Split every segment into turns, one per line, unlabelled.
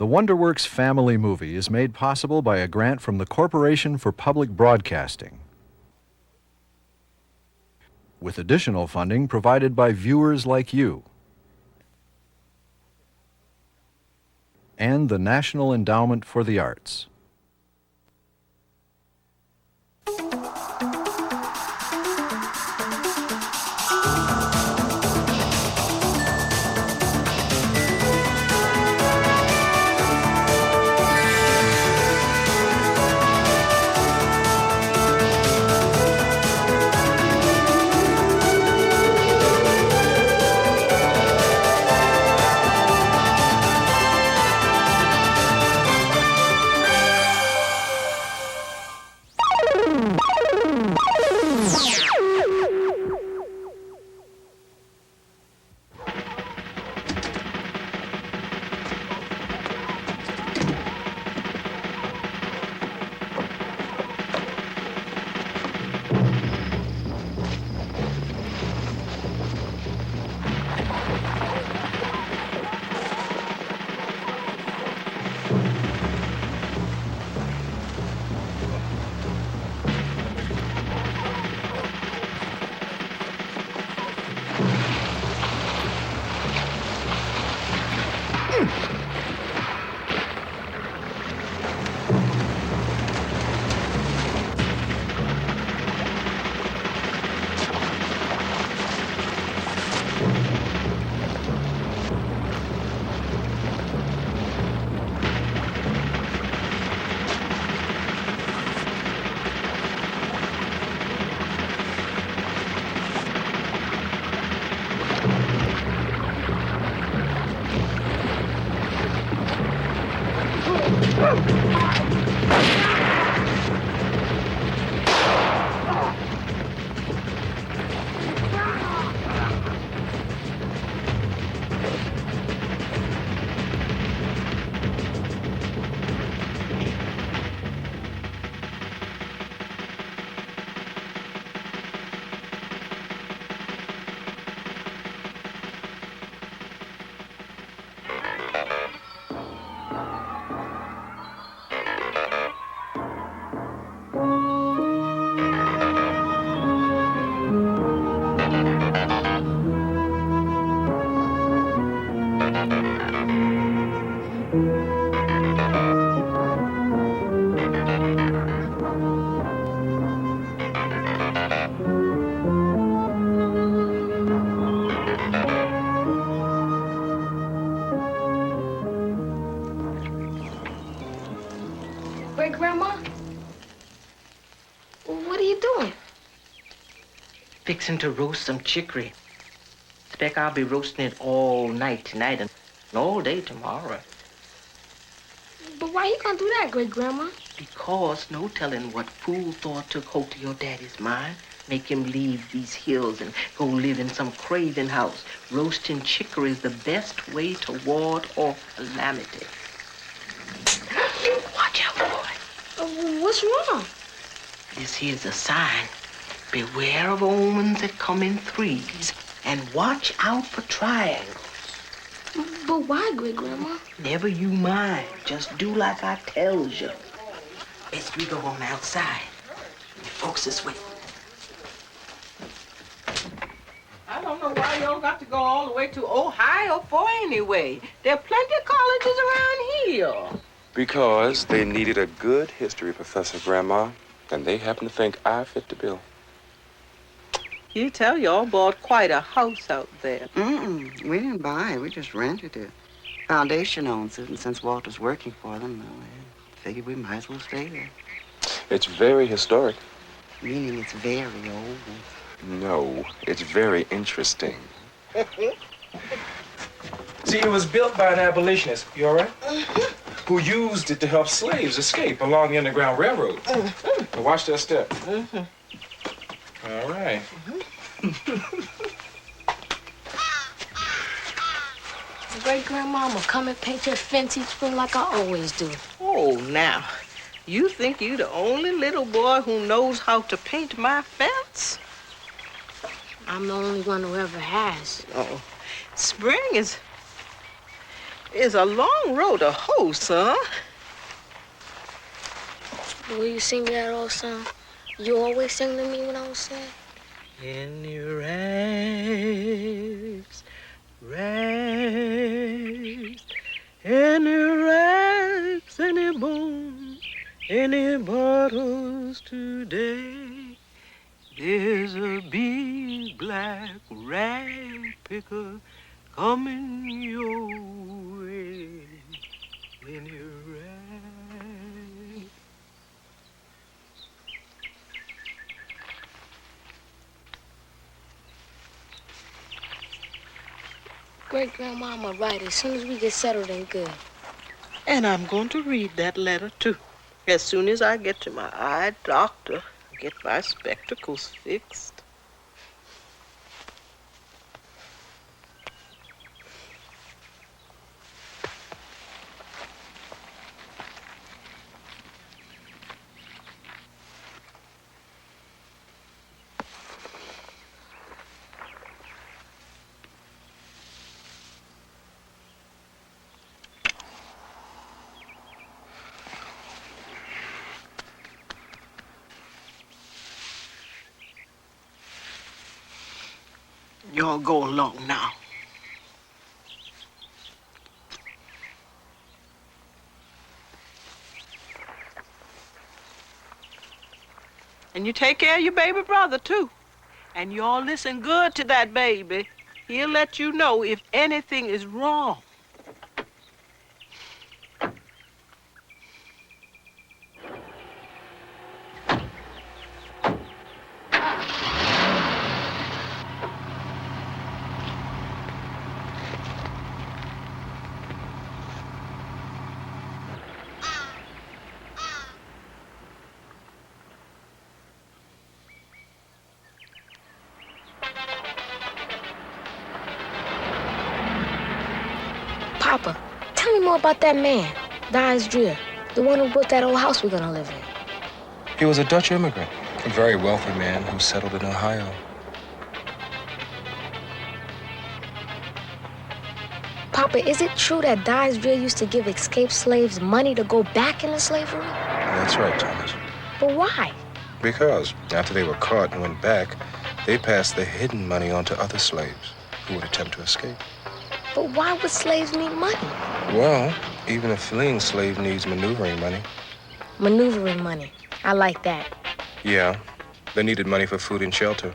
The Wonderworks family movie is made possible by a grant from the Corporation for Public Broadcasting, with additional funding provided by viewers like you, and the National Endowment for the Arts.
Great-Grandma? What are you doing?
Fixing to roast some chicory. Expect I'll be roasting it all night tonight and all day tomorrow.
But why you gonna do that, Great-Grandma?
Because no telling what fool thought took hold of your daddy's mind. Make him leave these hills and go live in some craven house. Roasting chicory is the best way to ward off calamity. Watch out, boy.
What's wrong?
This here's a sign. Beware of omens that come in threes, and watch out for triangles.
But why, Great-Grandma?
Never you mind. Just do like I tells you. Best we go on outside. The folks is waiting.
I don't know why y'all got to go all the way to Ohio for anyway. There are plenty of colleges around here.
Because they needed a good history professor, Grandma, and they happen to think I fit the bill.
You tell y'all bought quite a house out there.
We didn't buy it. We just rented it. Foundation owns it, and since Walter's working for them, I figured we might as well stay there.
It's very historic.
Meaning it's very old.
No, it's very interesting.
See, it was built by an abolitionist, you all right? Who used it to help slaves escape along the Underground Railroad. Now watch that step. All right.
Great-Grandmama, come and paint your fence each spring like I always do.
Oh, now, you think you the only little boy who knows how to paint my fence?
I'm the only one who ever has.
Oh, spring is It's a long road to hoe, son.
Will you sing me that old song you always sang to me when I was sad?
Any rags, rags, any rags, any bones, any bottles today. There's a big black rag picker coming your way. Any rag.
Great-grandmama write as soon as we get settled and good.
And I'm going to read that letter, too, as soon as I get to my eye doctor, get my spectacles fixed. Y'all go along now. And you take care of your baby brother, too. And y'all listen good to that baby. He'll let you know if anything is wrong.
Papa, tell me more about that man, Dies Drear, the one who built that old house we're gonna live in.
He was a Dutch immigrant, a very wealthy man who settled in Ohio.
Papa, is it true that Dies Drear used to give escaped slaves money to go back into slavery?
That's right, Thomas.
But why?
Because after they were caught and went back, they passed the hidden money on to other slaves who would attempt to escape.
But why would slaves need money?
Well, even a fleeing slave needs maneuvering money.
Maneuvering money. I like that.
Yeah, they needed money for food and shelter.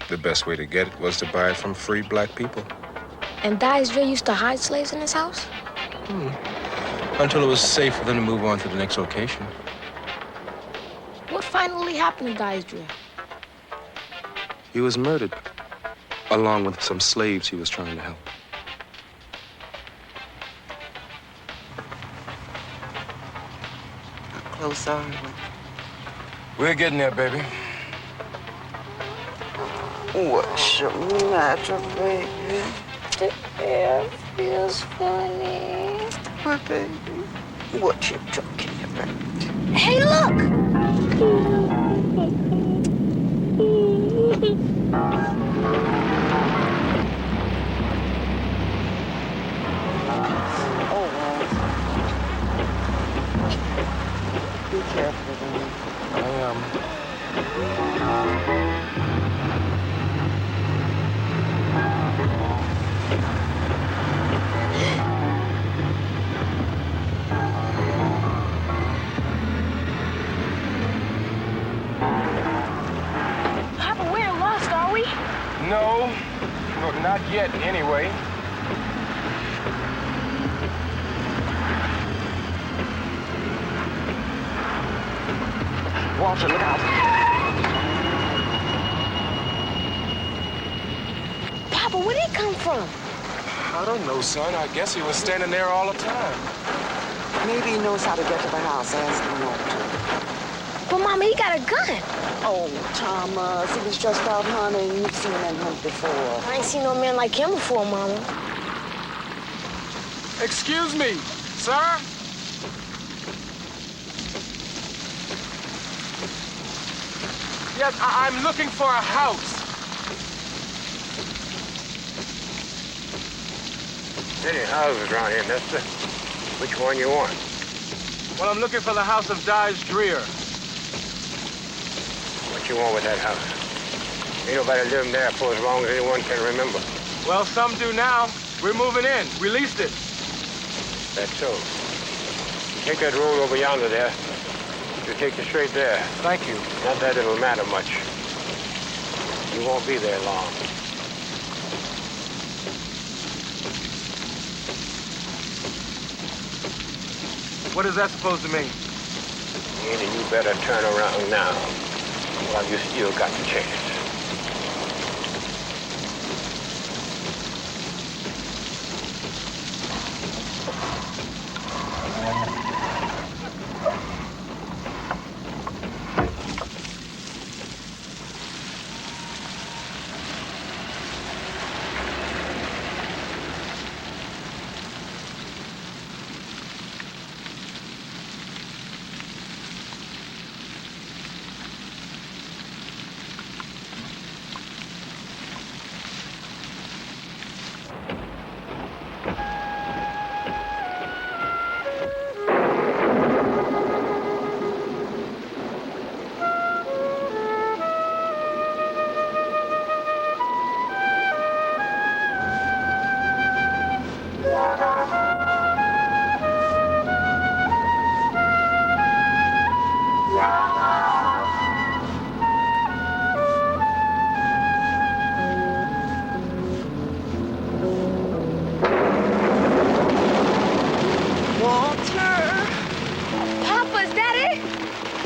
The best way to get it was to buy it from free black people.
And Dies Drear used to hide slaves in his house?
Until it was safe for them to move on to the next location.
What finally happened to Dies Drear?
He was murdered, along with some slaves he was trying to help.
How close are we?
We're getting there, baby.
What's the matter, baby?
The air feels funny.
What, baby? What you talking about?
Hey, look!
Be careful, baby.
I am.
Papa, we ain't lost, are we?
No, well, not yet, anyway.
Walter, look out.
Papa, where'd he come from?
I don't know, son. I guess he was standing there all the time.
Maybe he knows how to get to the house. Ask him not to.
But, Mama, he got a gun.
Oh, Thomas, he was just out hunting. You've seen him hunt before.
I ain't seen no man like him before, Mama.
Excuse me, sir? Yes, I'm looking for a house.
Many houses around here, mister. Which one you want?
Well, I'm looking for the house of Dies Drear.
What you want with that house? Ain't nobody living there for as long as anyone can remember.
Well, some do now. We're moving in. We leased it.
That's so. You take that road over yonder there. You take you straight there.
Thank you.
Not that it'll matter much. You won't be there long.
What is that supposed to mean?
Either you better turn around now while you still got the chance.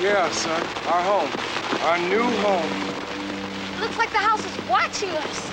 Yeah, son. Our home. Our new home.
Looks like the house is watching us.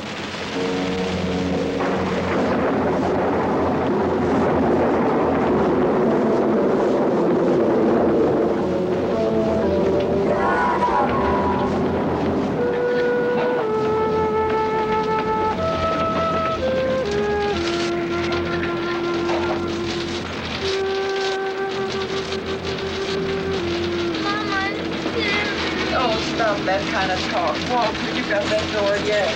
That kind of talk. Walter, you got that door yet?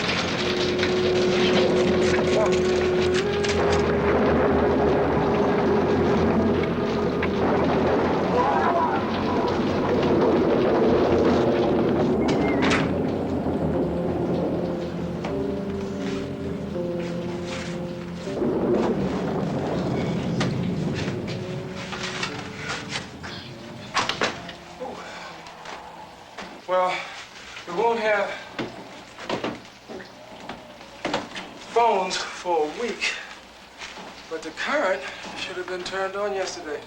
Well, we won't have phones for a week, but the current should have been turned on yesterday.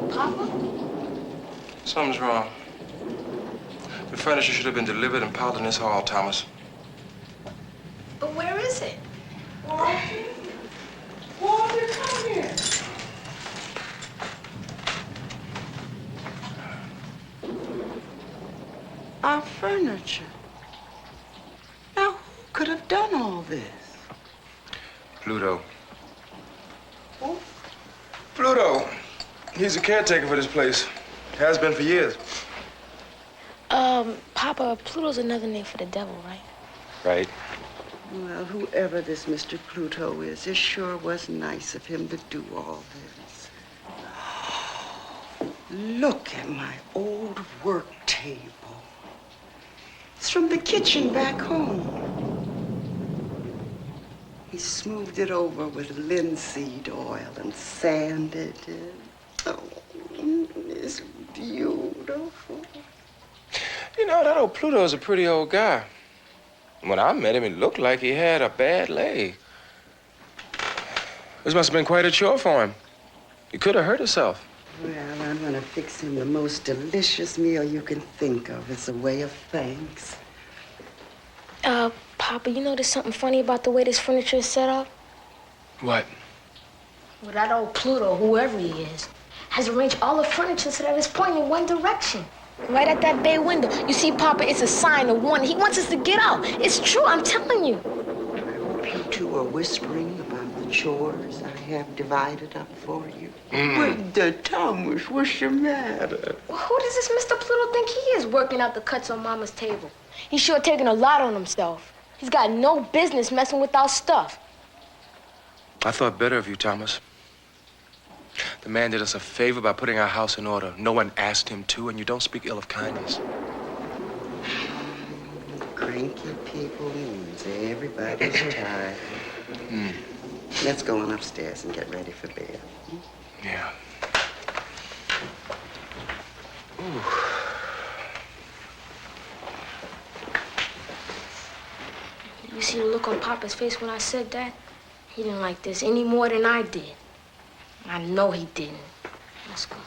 Papa?
Something's wrong. The furniture should have been delivered and piled in this hall, Thomas.
But where is it?
Walter, come here. Our furniture. Now, who could have done all this?
Pluto.
Who?
Pluto. He's the caretaker for this place. Has been for years.
Papa, Pluto's another name for the devil, right?
Right.
Well, whoever this Mr. Pluto is, it sure was nice of him to do all this. Look at my old work table. It's from the kitchen back home. He smoothed it over with linseed oil and sanded it. Oh, it's beautiful.
You know, that old Pluto's a pretty old guy. When I met him, it looked like he had a bad leg. This must have been quite a chore for him. He could have hurt himself.
Well, I'm gonna fix him the most delicious meal you can think of as a way of thanks.
Papa, you know there's something funny about the way this furniture is set up?
What?
Well, that old Pluto, whoever he is, has arranged all the furniture so that it's pointing in one direction. Right at that bay window. You see, Papa, it's a sign of one. He wants us to get out. It's true, I'm telling you.
I hope you two are whispering about the chores I have divided up for you. But Thomas, what's the matter?
Well, who does this Mr. Pluto think he is working out the cuts on Mama's table? He's sure taking a lot on himself. He's got no business messing with our stuff.
I thought better of you, Thomas. The man did us a favor by putting our house in order. No one asked him to, and you don't speak ill of kindness.
Cranky people means everybody's tired. Let's go on upstairs and get ready for bed.
Yeah. Ooh.
You see the look on Papa's face when I said that? He didn't like this any more than I did. I know he didn't. Let's go.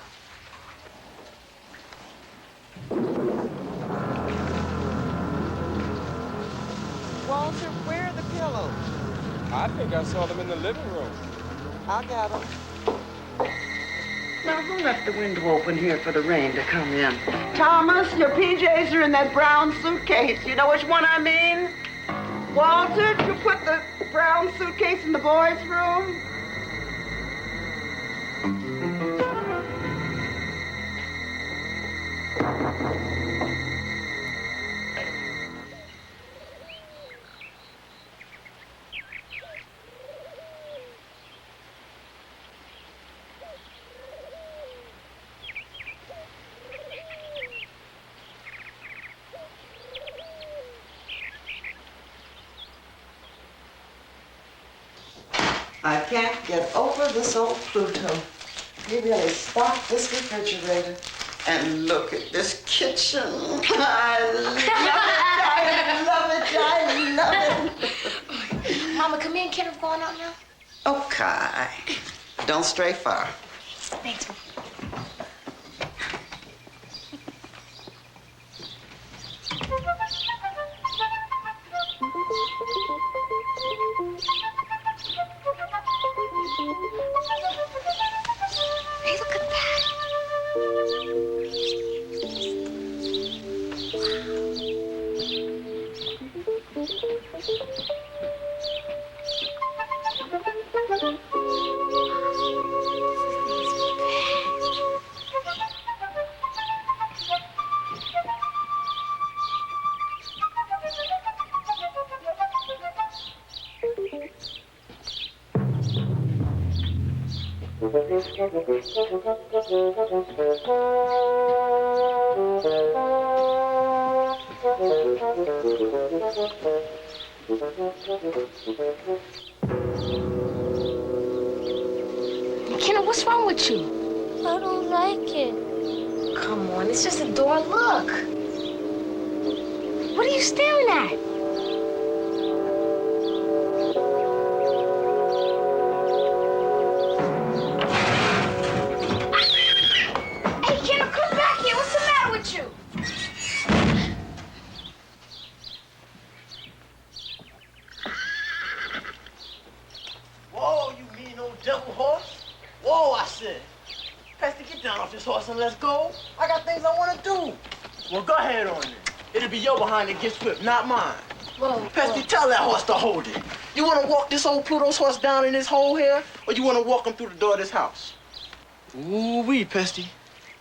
Walter, where are the pillows?
I think I saw them in the living room.
I got them. Now, who left the window open here for the rain to come in? Thomas, your PJs are in that brown suitcase. You know which one I mean? Walter, did you put the brown suitcase in the boys' room? I can't get over this old Pluto. He really stocked this refrigerator. And look at this kitchen. I love it.
Mama, come in. Kenneth going out now?
Okay. Don't stray far.
Thanks, Mama. Hey, look at that. McKenna, what's wrong with you?
I don't like it.
Come on, it's just a door. Look. What are you staring at? Hey, Kenna, come back here. What's the matter with you?
Whoa, you mean old devil horse? Whoa, I said. Pastor, get down off this horse and let's go. I got things I want to do. Well, go ahead on it. It'll be your behind that gets whipped, not mine.
Whoa,
Pastor, tell that horse to hold it. You want to walk this old Pluto's horse down in this hole here, or you want to walk him through the door of this house? Ooh-wee, Pesty.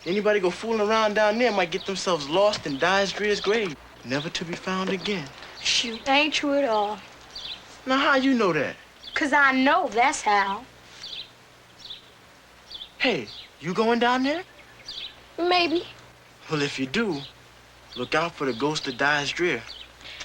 Anybody go fooling around down there might get themselves lost in Dies Drear's grave, never to be found again.
Shoot, that ain't true at all.
Now, how you know that?
'Cause I know that's how.
Hey, you going down there?
Maybe.
Well, if you do, look out for the ghost of Dies Drear.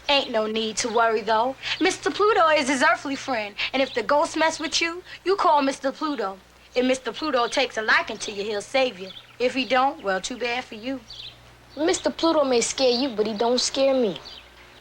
Ain't no need to worry, though. Mr. Pluto is his earthly friend, and if the ghost mess with you, you call Mr. Pluto. If Mr. Pluto takes a liking to you, he'll save you. If he don't, well, too bad for you. Mr. Pluto may scare you, but he don't scare me.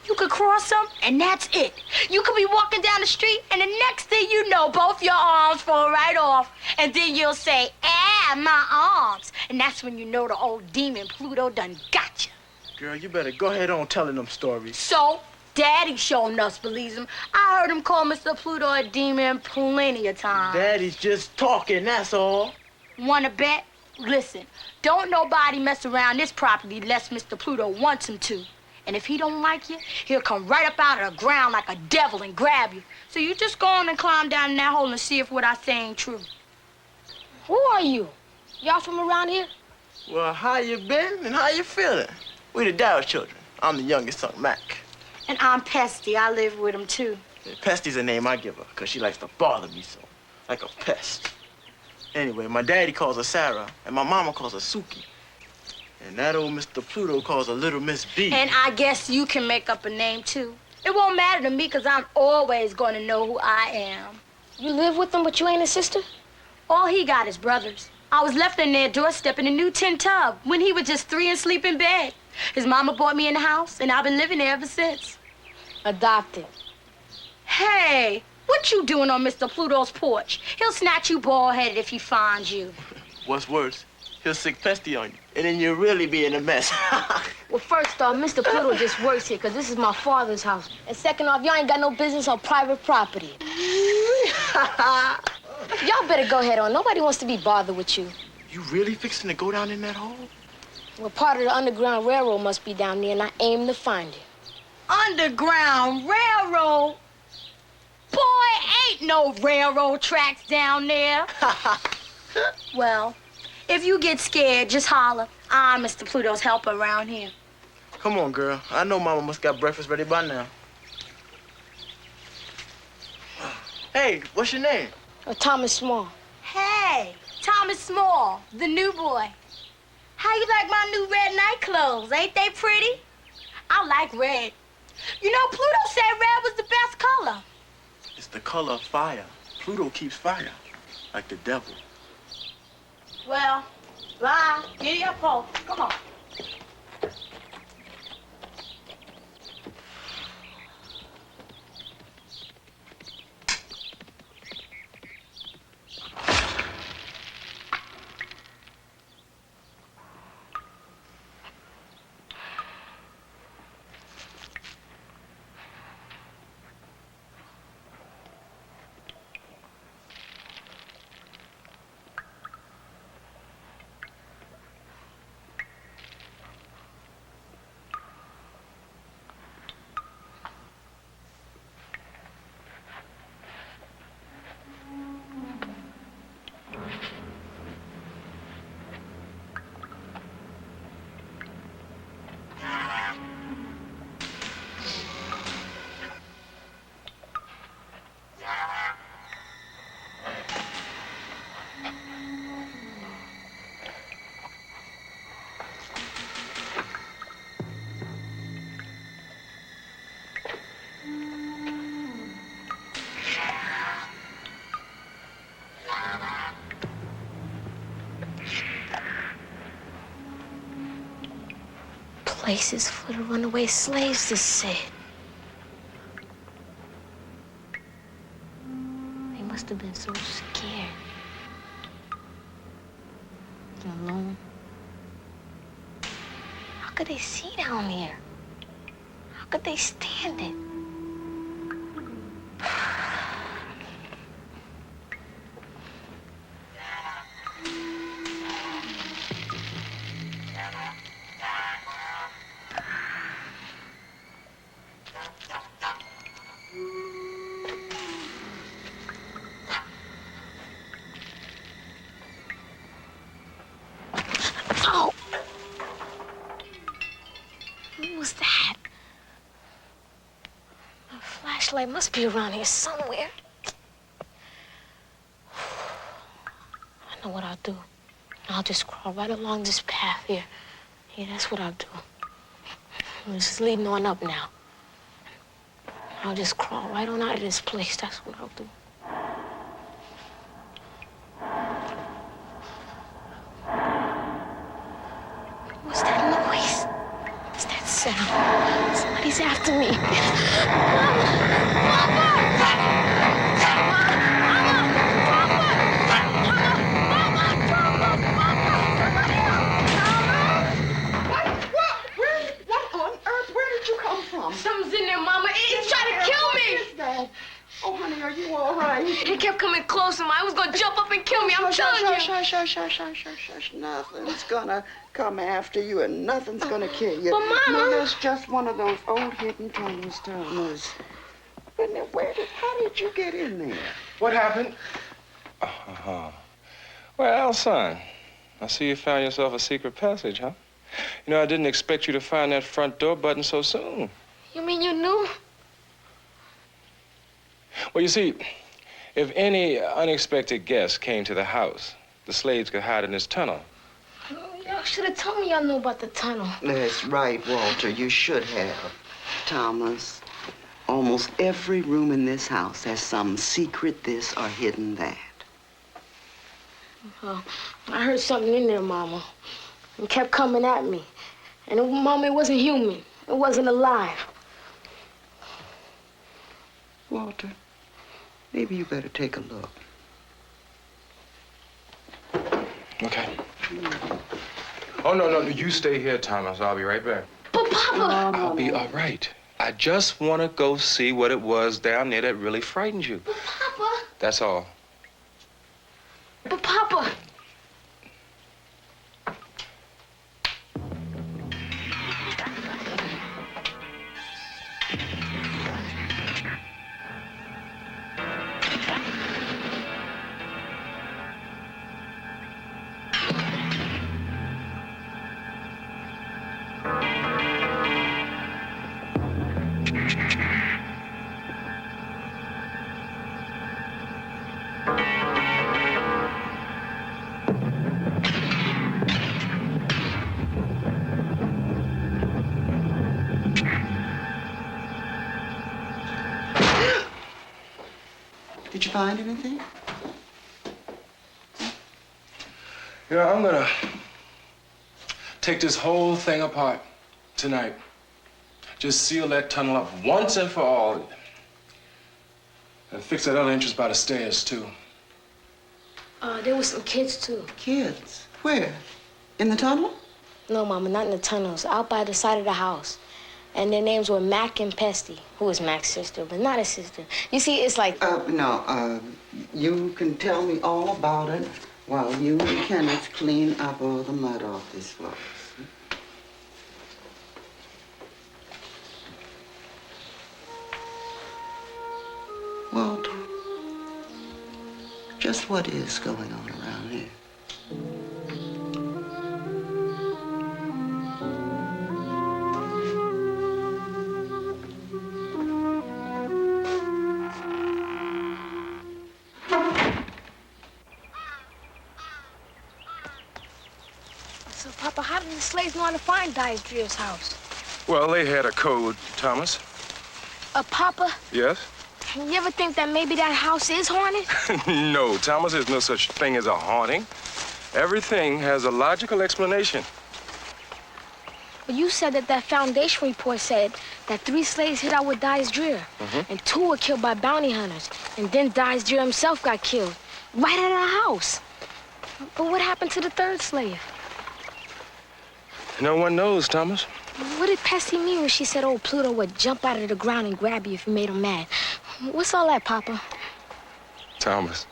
You could cross him, and that's it. You could be walking down the street, and the next thing you know, both your arms fall right off. And then you'll say, ah, my arms. And that's when you know the old demon Pluto done got you.
Girl, you better go ahead on telling them stories.
So, Daddy sure enough believes him. I heard him call Mr. Pluto a demon plenty of times.
Daddy's just talking, that's all.
Wanna bet? Listen, don't nobody mess around this property unless Mr. Pluto wants him to. And if he don't like you, he'll come right up out of the ground like a devil and grab you. So you just go on and climb down in that hole and see if what I say ain't true.
Who are you? Y'all from around here?
Well, how you been and how you feeling? We the Dow children. I'm the youngest son, Mac.
And I'm Pesty. I live with him, too.
Yeah, Pesty's the name I give her, because she likes to bother me so. Like a pest. Anyway, my daddy calls her Sarah, and my mama calls her Suki. And that old Mr. Pluto calls her Little Miss B.
And I guess you can make up a name, too. It won't matter to me, because I'm always going to know who I am.
You live with them, but you ain't a sister?
All he got is brothers. I was left in their doorstep in a new tin tub when he was just 3 and sleep in bed. His mama brought me in the house, and I've been living there ever since.
Adopted.
Hey, what you doing on Mr. Pluto's porch? He'll snatch you bald-headed if he finds you.
What's worse, he'll sick Pesty on you, and then you'll really be in a mess.
Well, first off, Mr. Pluto just works here because this is my father's house. And second off, y'all ain't got no business on private property. Y'all better go head on. Nobody wants to be bothered with you.
You really fixing to go down in that hole?
Well, part of the Underground Railroad must be down there, and I aim to find it.
Underground Railroad? Boy, ain't no railroad tracks down there. Well, if you get scared, just holler. I'm Mr. Pluto's helper around here.
Come on, girl. I know Mama must got breakfast ready by now. Hey, what's your name?
Thomas Small.
Hey, Thomas Small, the new boy. How you like my new red night clothes? Ain't they pretty? I like red. You know, Pluto said red was the best color.
It's the color of fire. Pluto keeps fire, like the devil.
Well, bye. Get your coat. Come on.
Places for the runaway slaves to sit. They must have been so scared. Alone. How could they see down here? How could they stand it? Flashlight must be around here somewhere. I know what I'll do. I'll just crawl right along this path here. Yeah, that's what I'll do. This is leading on up now. I'll just crawl right on out of this place. That's what I'll do. What's that noise? What's that sound? Somebody's after me.
Something's in there, Mama. He's trying to kill me.
What is that? Oh, honey, are you all right?
He kept coming close to me. I was gonna jump up and kill me. I'm telling you.
Shush. Nothing's gonna come after you and nothing's gonna kill you.
But, Mama.
No, that's just one of those old hidden tunnels, Thomas. But now, how did you get in there?
What happened? Well, son, I see you found yourself a secret passage, huh? You know, I didn't expect you to find that front door button so soon.
You mean you knew?
Well, you see, if any unexpected guest came to the house, the slaves could hide in this tunnel.
Y'all should have told me y'all knew about the tunnel.
That's right, Walter. You should have. Thomas, almost every room in this house has some secret this or hidden that.
I heard something in there, Mama. It kept coming at me. And, Mama, it wasn't human. It wasn't alive.
Walter, maybe you better take a look.
Okay. Oh, no, you stay here, Thomas. I'll be right back.
But, Papa!
I'll be all right. I just want to go see what it was down there that really frightened you.
But, Papa!
That's all.
But, Papa!
Did you find anything?
You know, I'm gonna take this whole thing apart tonight. Just seal that tunnel up once and for all. And fix that other entrance by the stairs, too.
There were some kids, too.
Kids? Where? In the tunnel?
No, Mama, not in the tunnels. Out by the side of the house. And their names were Mac and Pesty, who was Mac's sister, but not his sister. You see, it's like...
You can tell me all about it while you and Kenneth clean up all the mud off this floor. Walter, just what is going on around here?
So, Papa, how did the slaves know how to find Dies Drear's house?
Well, they had a code, Thomas.
Papa?
Yes?
You ever think that maybe that house is haunted?
No, Thomas, there's no such thing as a haunting. Everything has a logical explanation.
But you said that foundation report said that 3 slaves hid out with Dies Drear, and 2 were killed by bounty hunters, and then Dies Drear himself got killed, right at our house. But what happened to the 3rd slave?
No one knows, Thomas.
What did Pesty mean when she said old Pluto would jump out of the ground and grab you if you made him mad? What's all that, Papa?
Thomas,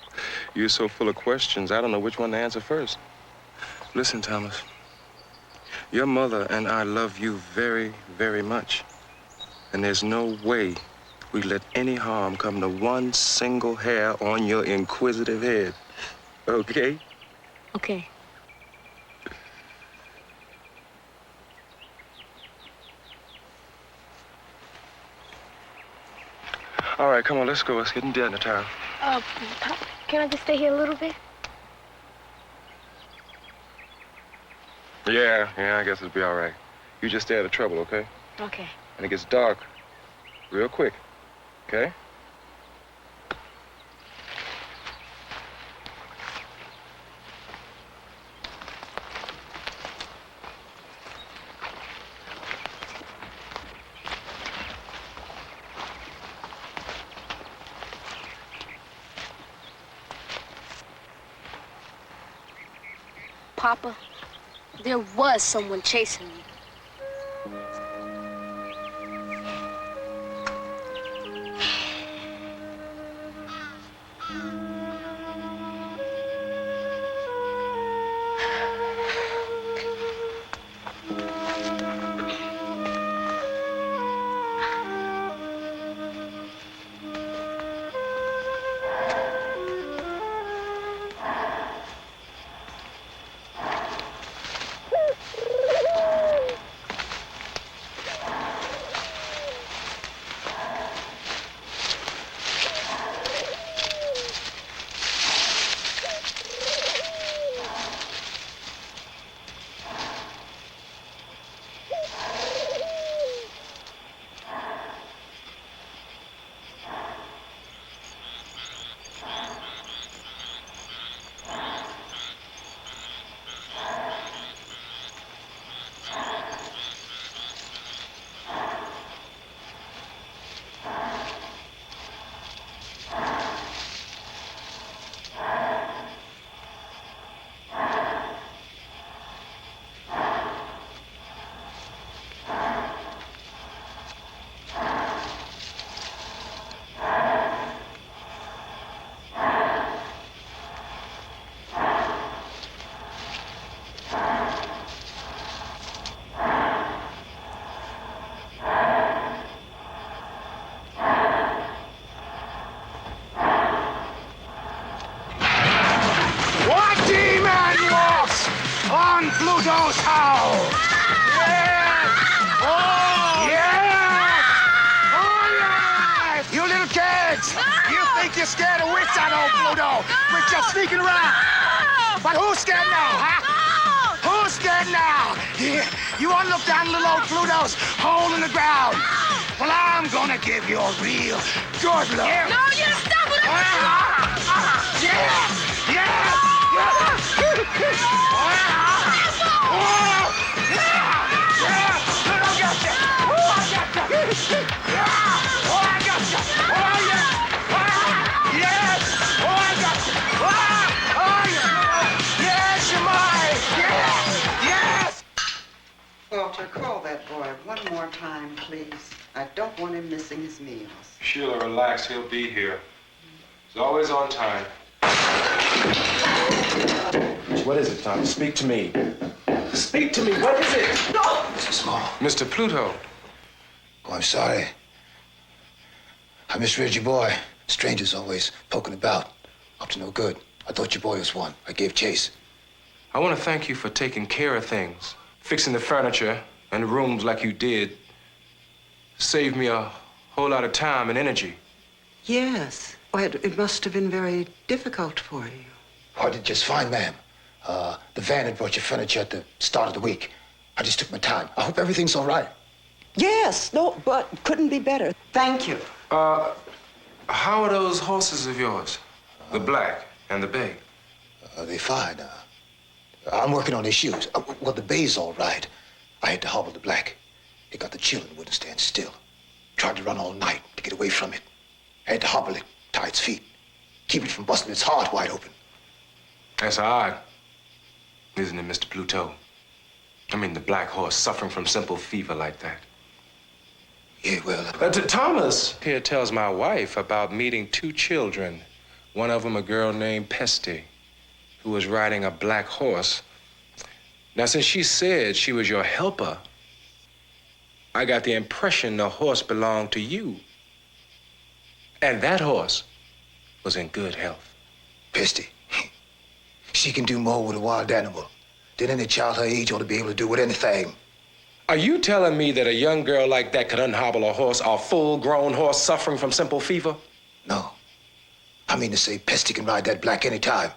you're so full of questions, I don't know which one to answer first. Listen, Thomas. Your mother and I love you very, very much. And there's no way we let any harm come to one single hair on your inquisitive head. Okay?
Okay.
All right, come on, let's go. It's getting dead in the town.
Papa, can I just stay here a little bit?
Yeah, I guess it'll be all right. You just stay out of trouble, okay?
Okay.
And it gets dark real quick, okay?
Papa, there was someone chasing me.
Pluto's house! Yes! Oh! Yes! Oh, yes! You little kids! You think you're scared of witch, I know, Pluto! We're just sneaking around! But who's scared now, huh? Who's scared now? Yeah. You want to look down little old Pluto's hole in the ground? Well, I'm gonna give you a real good look.
No, you stop it!
Yeah! Yeah!
Walter, call that boy one more time, please. I don't want him missing his meals.
Sheila, relax. He'll be here. He's always on time.
What is it, Tom? Speak to me. Speak to me. What is it?
No!
It's small.
Mr. Pluto.
Oh, I'm sorry. I misread your boy. Strangers always poking about. Up to no good. I thought your boy was one. I gave chase.
I want to thank you for taking care of things. Fixing the furniture and the rooms like you did. Saved me a whole lot of time and energy.
Yes. Well, it must have been very difficult for you.
Oh, I did just fine, ma'am. The van had brought your furniture at the start of the week. I just took my time. I hope everything's all right.
Yes, no, but couldn't be better. Thank you.
How are those horses of yours? The black and the bay?
They're fine. I'm working on their shoes. Well, the bay's all right. I had to hobble the black. It got the chill and wouldn't stand still. Tried to run all night to get away from it. I had to hobble it, tie its feet, keep it from busting its heart wide open.
That's odd, isn't it, Mr. Pluto? I mean, the black horse suffering from simple fever like that.
Yeah, well...
Thomas here tells my wife about meeting two children. One of them a girl named Pesty, who was riding a black horse. Now, since she said she was your helper, I got the impression the horse belonged to you. And that horse was in good health.
Pesty. She can do more with a wild animal than any child her age ought to be able to do with anything.
Are you telling me that a young girl like that could unhobble a horse, a full-grown horse suffering from simple fever?
No. I mean to say Pesty can ride that black anytime.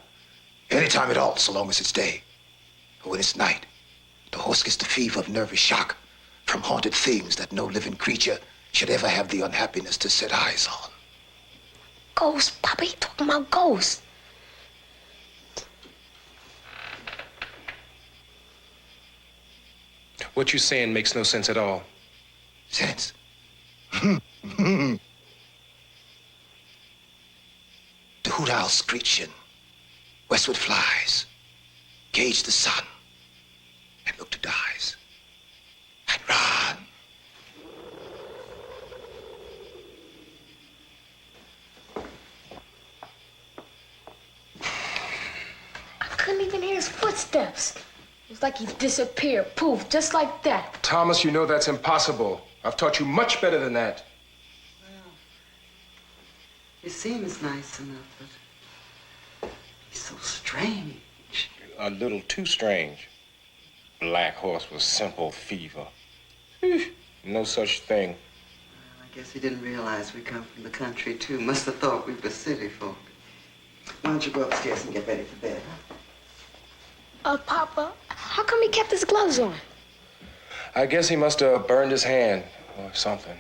Anytime at all, so long as it's day. But when it's night, the horse gets the fever of nervous shock from haunted things that no living creature should ever have the unhappiness to set eyes on.
Ghosts, Papa, he talking about ghosts.
What you're saying makes no sense at all.
Sense? The hoot owl screeching, westward flies, gauge the sun, and look to dies, and run.
I couldn't even hear his footsteps. It was like he disappeared, poof, just like that.
Thomas, you know that's impossible. I've taught you much better than that.
Well, he seems nice enough, but he's so strange.
A little too strange. Black horse with simple fever. No such thing.
Well, I guess he didn't realize we come from the country, too. Must have thought we were city folk. Why don't you go upstairs and get ready for bed, huh?
Papa, how come he kept his gloves on?
I guess he must have burned his hand or something.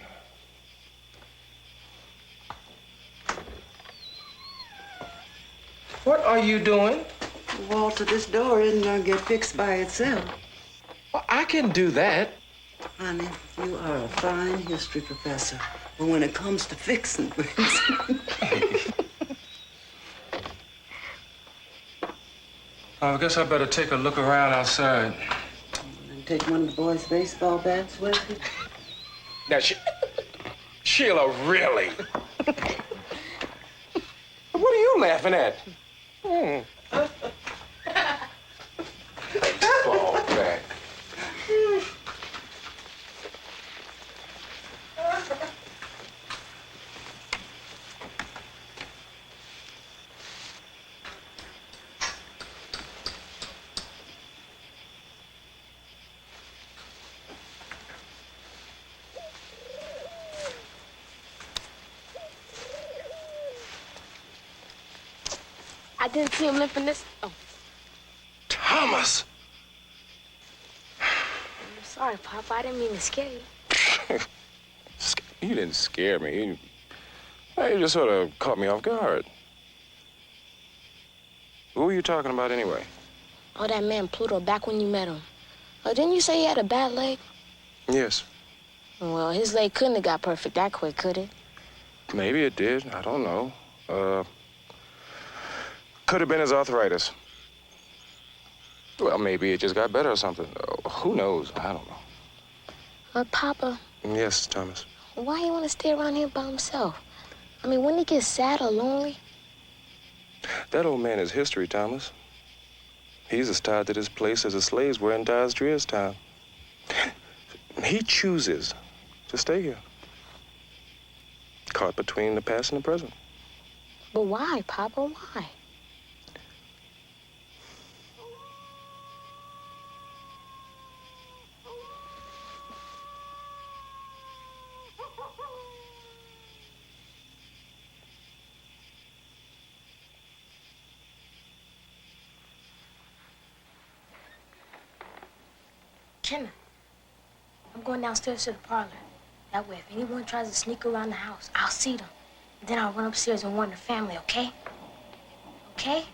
What are you doing?
Walter, this door isn't gonna get fixed by itself.
Well, I can do that.
Honey, you are a fine history professor. But when it comes to fixing things...
I guess I better take a look around outside.
And take one of the boys' baseball bats with you?
Now, Sheila, really? What are you laughing at? Ball bat.
I didn't see him limping this. Oh,
Thomas!
I'm sorry, Papa. I didn't mean to scare you.
You didn't scare me. You just sort of caught me off guard. Who were you talking about anyway?
Oh, that man Pluto, back when you met him. Oh, didn't you say he had a bad leg?
Yes.
Well, his leg couldn't have got perfect that quick, could it?
Maybe it did. I don't know. Could have been his arthritis. Well, maybe it just got better or something. Who knows? I don't know.
Papa.
Yes, Thomas.
Why you want to stay around here by himself? I mean, wouldn't he get sad or lonely?
That old man is history, Thomas. He's as tied to this place as the slaves were in Dies Drear's time. He chooses to stay here. Caught between the past and the present.
But why, Papa? Why? Jenna, I'm going downstairs to the parlor. That way, if anyone tries to sneak around the house, I'll see them. And then I'll run upstairs and warn the family, okay? Okay?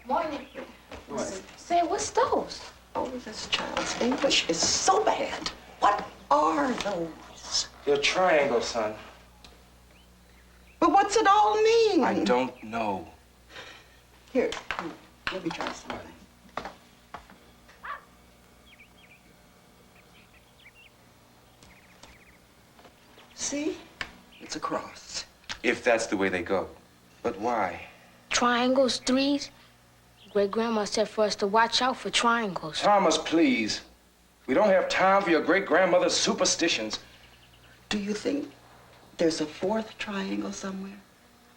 Morning.
What?
Say, what's those?
Oh, this child's English is so bad. What are those?
They're triangles, son.
But what's it all mean?
I don't know.
Here, let me try something. See? It's a cross.
If that's the way they go. But why?
Triangles, threes? Great-grandma said for us to watch out for triangles.
Thomas, please. We don't have time for your great-grandmother's superstitions.
Do you think there's a fourth triangle somewhere?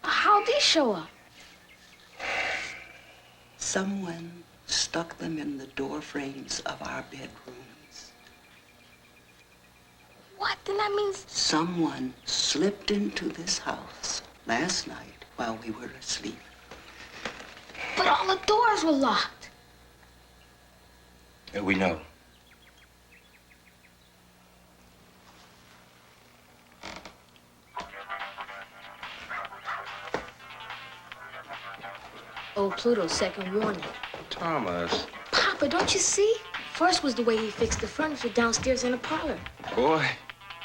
How'd these show up?
Someone stuck them in the door frames of our bedrooms.
What? Then that means...
Someone slipped into this house last night while we were asleep.
But all the doors were locked.
Yeah, we know.
Old Pluto's second warning.
Thomas.
Papa, don't you see? First was the way he fixed the furniture downstairs in the parlor.
Boy,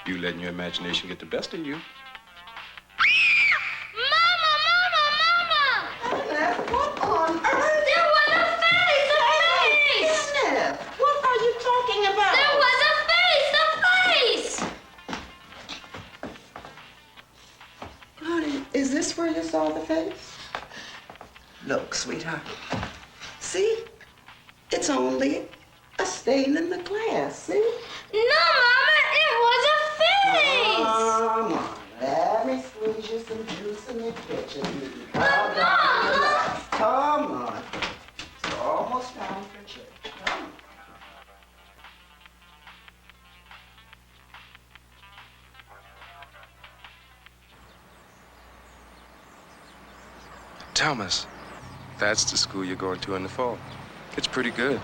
you letting your imagination get the best of you.
Mama, Mama, Mama!
What on earth?
There was a face! A face!
Kenneth, what are you talking about?
There was a face! A face!
Honey, is this where you saw the face? Look, sweetheart. See? It's only a stain in the glass, see?
No, Mama, it was a face!
Come on, let me squeeze you some juice in your kitchen.
But, Mama!
Come on. It's almost time for church. Come on.
Thomas, that's the school you're going to in the fall. It's pretty good.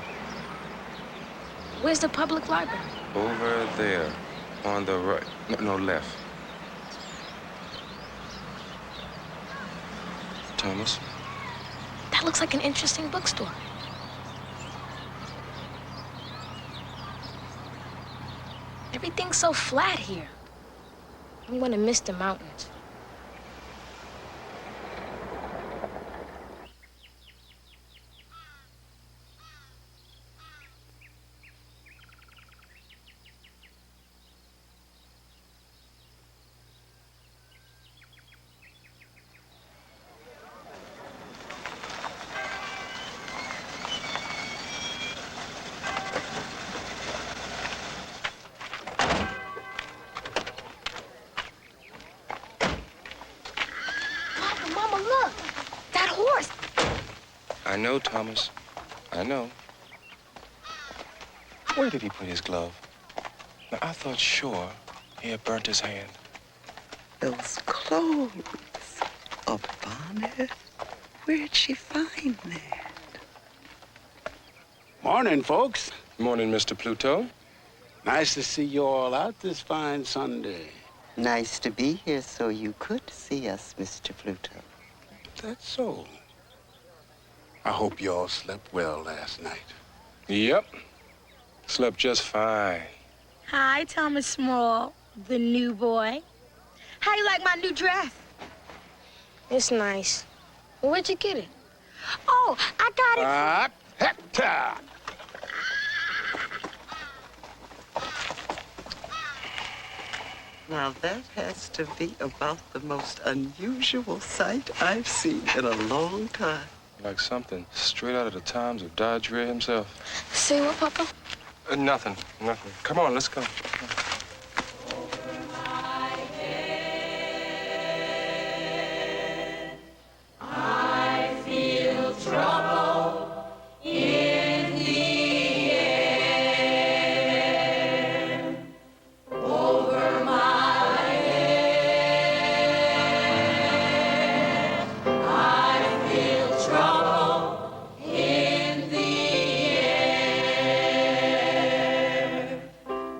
Where's the public library?
Over there, on the right. No, left. Thomas?
That looks like an interesting bookstore. Everything's so flat here. I'm gonna miss the mountains. Mama, look! That horse!
I know, Thomas. I know. Where did he put his glove? Now, I thought sure he had burnt his hand.
Those clothes. A bonnet. Where'd she find that?
Morning, folks.
Morning, Mr. Pluto.
Nice to see you all out this fine Sunday.
Nice to be here so you could see us, Mr. Pluto.
That's so. I hope you all slept well last night.
Yep. Slept just fine.
Hi, Thomas Small, the new boy. How you like my new dress?
It's nice. Where'd you get it?
Oh, I got it.
Hector!
Now that has to be about the most unusual sight I've seen in a long time.
Like something straight out of the times of Dies Drear himself.
Say what, Papa?
Nothing. Come on, let's go.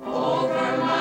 Over my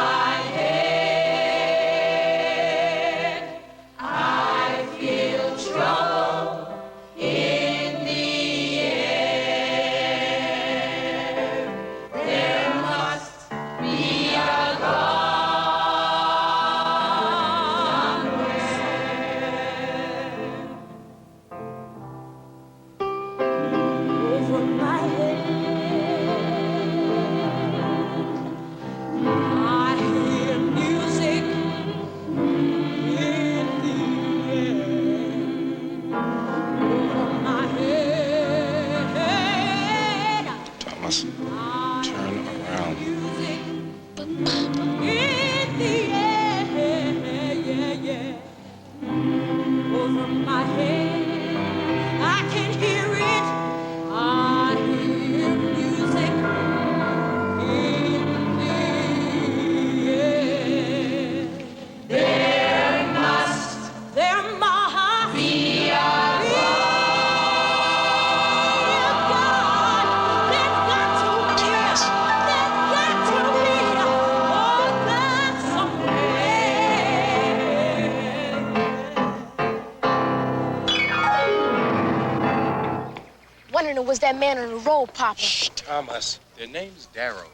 was that man on the road, Papa.
Shh, Thomas. Their name's Darrow.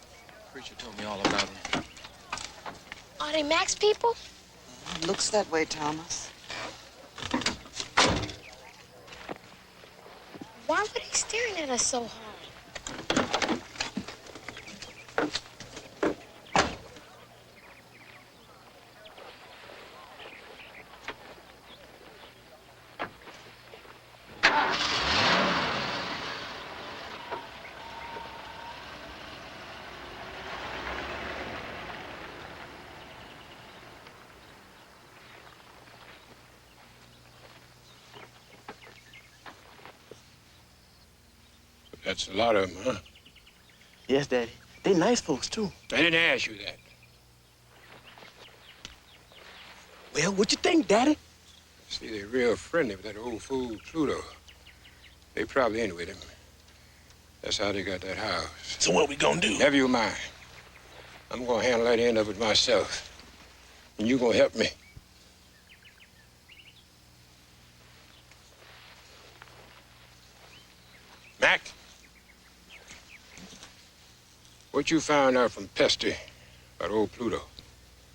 Preacher told me all about him.
Are they Max people?
Looks that way, Thomas.
Why were they staring at us so hard?
That's a lot of them, huh?
Yes, Daddy. They nice folks, too.
I didn't ask you that.
Well, what you think, Daddy?
See, they're real friendly with that old fool Pluto. They probably in with him. That's how they got that house.
So what we gonna do?
Never you mind. I'm gonna handle that end of it myself. And you gonna help me. Mac? What you found out from Pesty about old Pluto?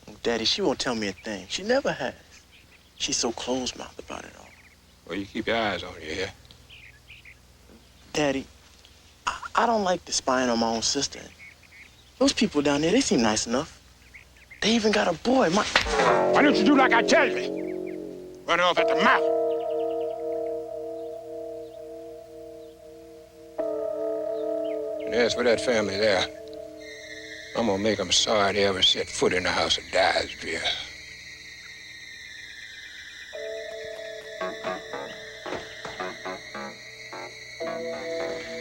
Oh, Daddy, she won't tell me a thing. She never has. She's so closed-mouthed about it all.
Well, you keep your eyes on you, yeah?
Daddy, I don't like the spying on my own sister. Those people down there, they seem nice enough. They even got a boy.
Why don't you do like I tell you? Run off at the mouth. And as for that family there, I'm gonna make them sorry they ever set foot in the house of Dies Drear.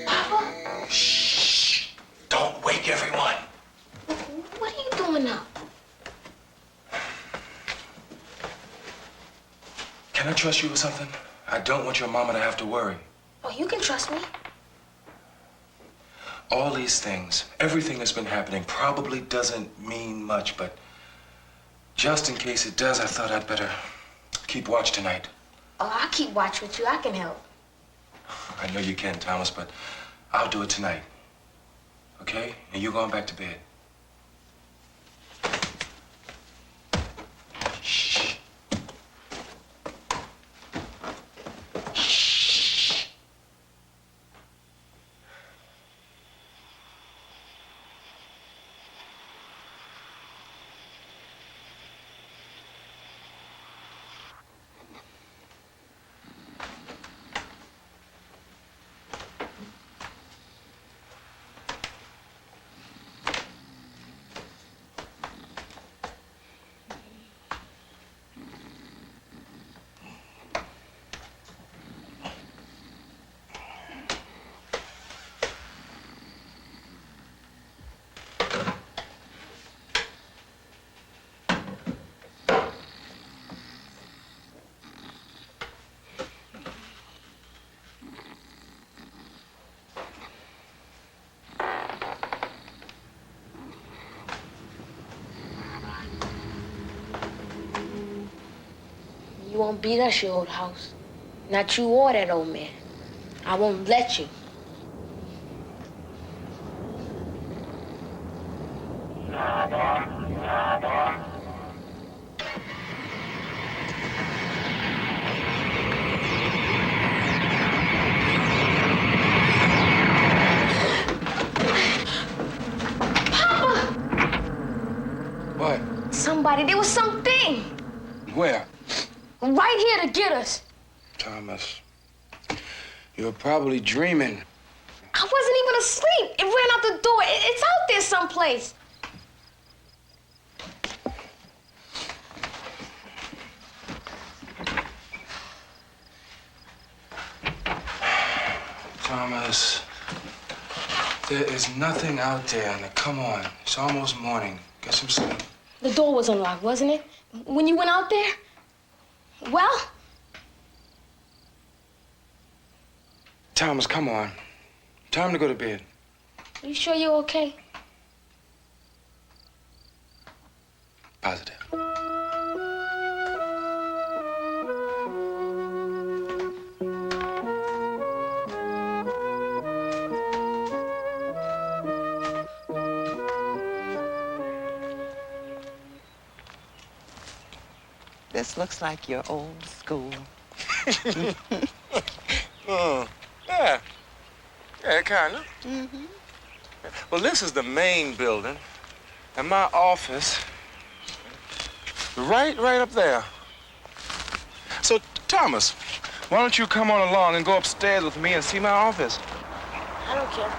Papa?
Shh! Don't wake everyone.
What are you doing now?
Can I trust you with something? I don't want your mama to have to worry.
Oh, you can trust me.
All these things, everything that's been happening probably doesn't mean much, but just in case it does, I thought I'd better keep watch tonight.
Oh, I'll keep watch with you. I can help.
I know you can, Thomas, but I'll do it tonight. Okay? And you going back to bed. Shh.
You won't beat us, your old house. Not you or that old man. I won't let you.
What?
Somebody, there was something
Where?
right here to get us.
Thomas, you're probably dreaming.
I wasn't even asleep. It ran out the door. It's out there someplace.
Thomas, there is nothing out there. Now, come on. It's almost morning. Get some sleep.
The door was unlocked, wasn't it? When you went out there? Well?
Thomas, come on. Time to go to bed.
You sure you're okay?
Positive.
This looks like your old school.
Yeah. Yeah, kind of.
Mm-hmm.
Well, this is the main building, and my office, right up there. So, Thomas, why don't you come on along and go upstairs with me and see my office?
I don't care.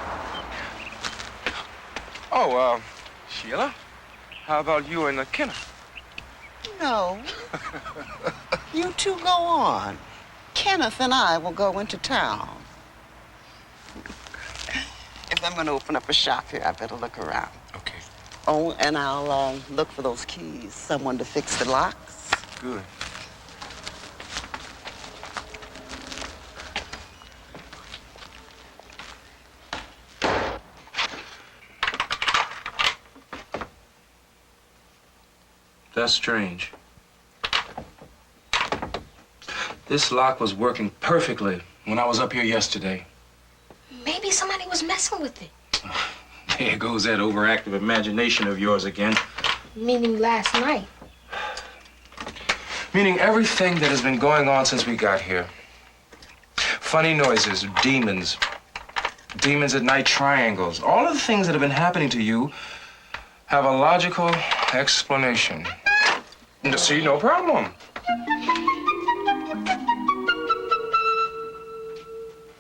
Oh, Sheila, how about you and Kenna?
No. You two go on. Kenneth and I will go into town. If I'm going to open up a shop here, I better look around.
Okay.
Oh, and I'll look for those keys. Someone to fix the locks.
Good.
That's strange. This lock was working perfectly when I was up here yesterday.
Maybe somebody was messing with it.
There goes that overactive imagination of yours again.
Meaning last night.
Meaning everything that has been going on since we got here. Funny noises, demons at night triangles. All of the things that have been happening to you have a logical explanation. See, no problem.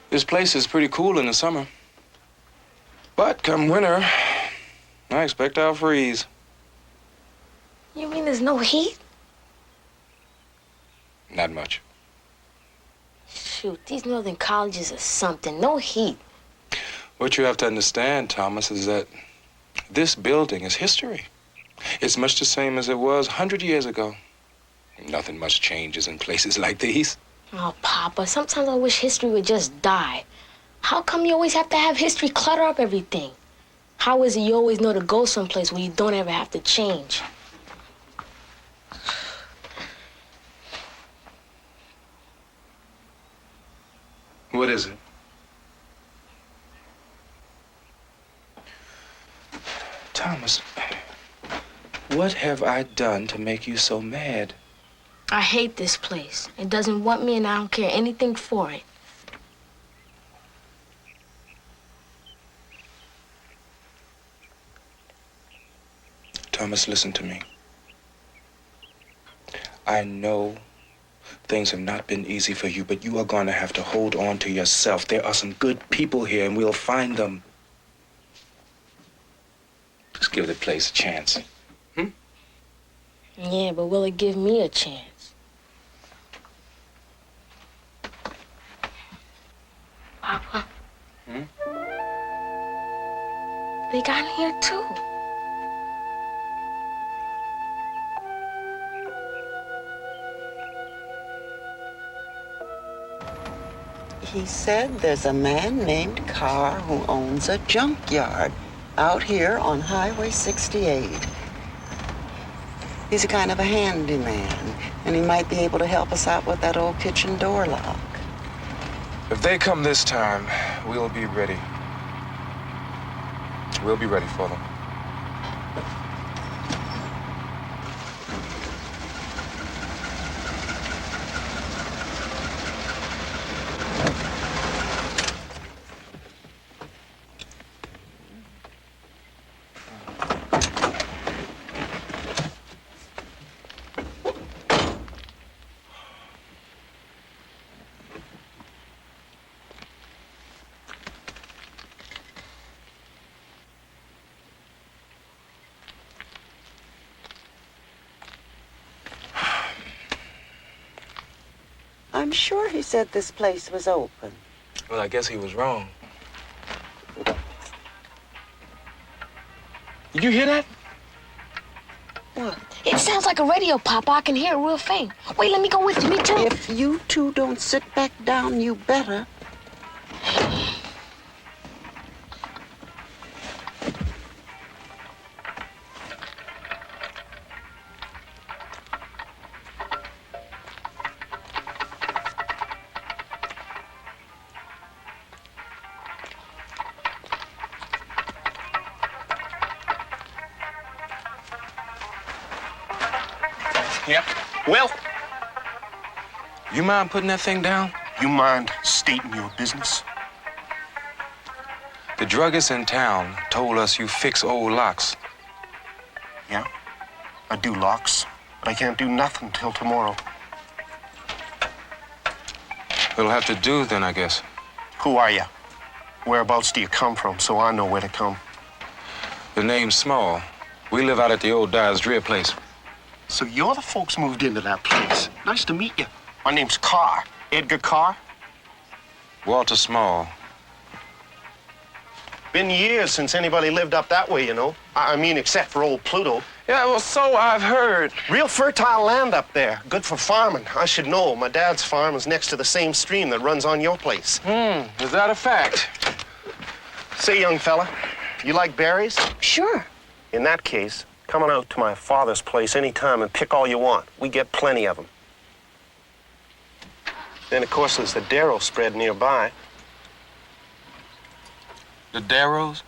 This place is pretty cool in the summer. But come winter, I expect I'll freeze.
You mean there's no heat?
Not much.
Shoot, these northern colleges are something. No heat.
What you have to understand, Thomas, is that this building is history. It's much the same as it was 100 years ago. Nothing much changes in places like these.
Oh, Papa, sometimes I wish history would just die. How come you always have to have history clutter up everything? How is it you always know to go someplace where you don't ever have to change?
What is it? Thomas, what have I done to make you so mad?
I hate this place. It doesn't want me and I don't care anything for it.
Thomas, listen to me. I know things have not been easy for you, but you are going to have to hold on to yourself. There are some good people here, and we'll find them. Just give the place a chance.
Yeah, but will it give me a chance? Papa? They got in here, too.
He said there's a man named Carr who owns a junkyard out here on Highway 68. He's a kind of a handyman, and he might be able to help us out with that old kitchen door lock.
If they come this time, we'll be ready. We'll be ready for them.
I'm sure he said this place was open.
Well, I guess he was wrong. Did you hear that?
What?
It sounds like a radio, Papa. I can hear it real faint. Wait, let me go with you. Me too.
If you two don't sit back down, you better.
Yeah. Well,
You mind putting that thing down?
You mind stating your business?
The druggist in town told us you fix old locks.
Yeah, I do locks, but I can't do nothing till tomorrow.
It'll have to do then, I guess.
Who are you? Whereabouts do you come from so I know where to come?
The name's Small. We live out at the old Dies Drear place.
So you're the folks moved into that place. Nice to meet you. My name's Carr. Edgar Carr.
Walter Small.
Been years since anybody lived up that way, you know. I mean, except for old Pluto.
Yeah, well, so I've heard.
Real fertile land up there. Good for farming. I should know. My dad's farm is next to the same stream that runs on your place.
Is that a fact?
Say, young fella, you like berries?
Sure.
In that case, come on out to my father's place anytime and pick all you want. We get plenty of them. Then, of course, there's the Darrow spread nearby.
The Darrows?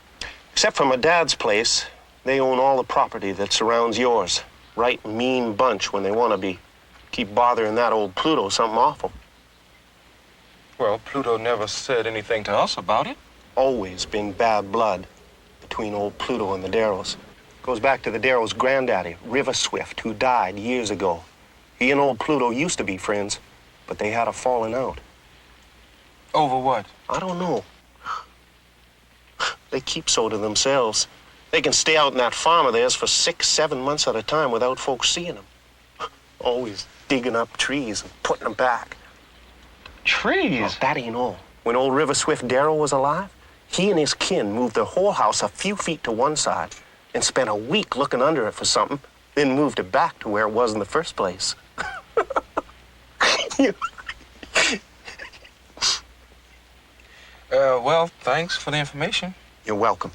Except for my dad's place, they own all the property that surrounds yours. Right mean bunch when they want to be. Keep bothering that old Pluto something awful.
Well, Pluto never said anything to us about it.
Always been bad blood between old Pluto and the Darrows. Goes back to the Darrows' granddaddy, River Swift, who died years ago. He and old Pluto used to be friends, but they had a falling out.
Over what?
I don't know. They keep so to themselves. They can stay out in that farm of theirs for 6, 7 months at a time without folks seeing them. Always digging up trees and putting them back.
Trees?
Well, that ain't all. When old River Swift Darrow was alive, he and his kin moved their whole house a few feet to one side and spent a week looking under it for something, then moved it back to where it was in the first place.
Well, thanks for the information.
You're welcome.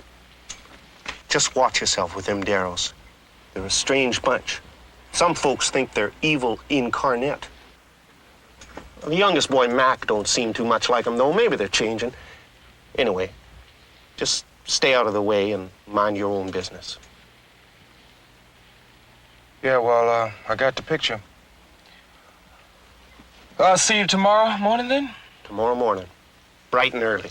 Just watch yourself with them Darrows. They're a strange bunch. Some folks think they're evil incarnate. The youngest boy, Mac, don't seem too much like them, though. Maybe they're changing. Anyway, just stay out of the way and mind your own business.
Yeah, well, I got the picture. I'll see you tomorrow morning, then?
Tomorrow morning, bright and early.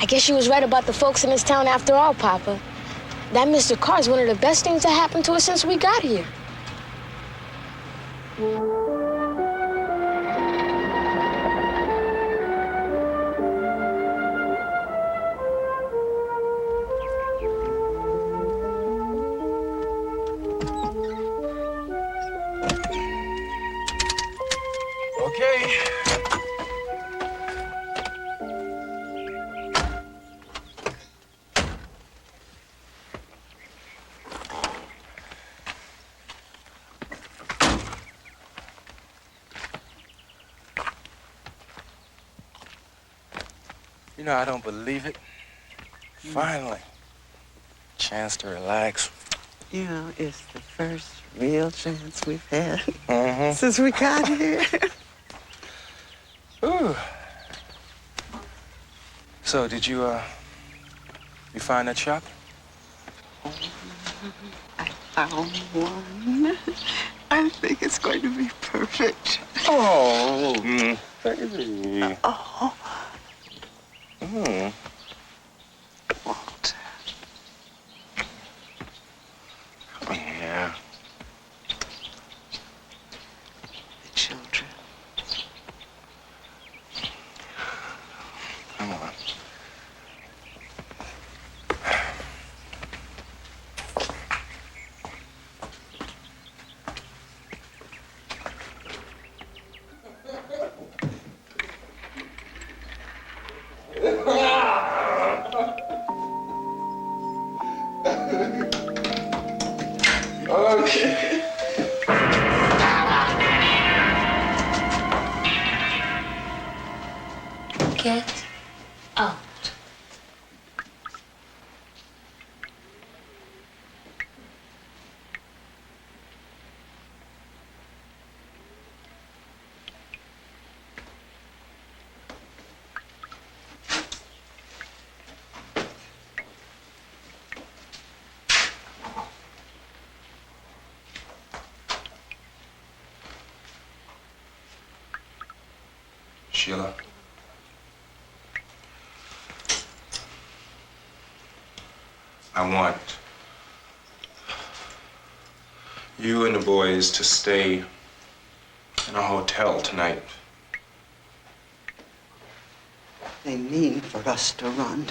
I guess you was right about the folks in this town after all, Papa. That Mr. Carr's one of the best things that happened to us since we got here.
Okay. You know, I don't believe it. Finally. Chance to relax.
You know, it's the first real chance we've had
Mm-hmm.
since we got here.
Ooh. So, did you find that shop?
I found one. I think it's going to be perfect.
Oh, baby.
Oh.
Mm.
Walter.
Yeah.
The children.
Come on. Okay.
Get out.
Sheila. I want you and the boys to stay in a hotel tonight.
They mean for us to run.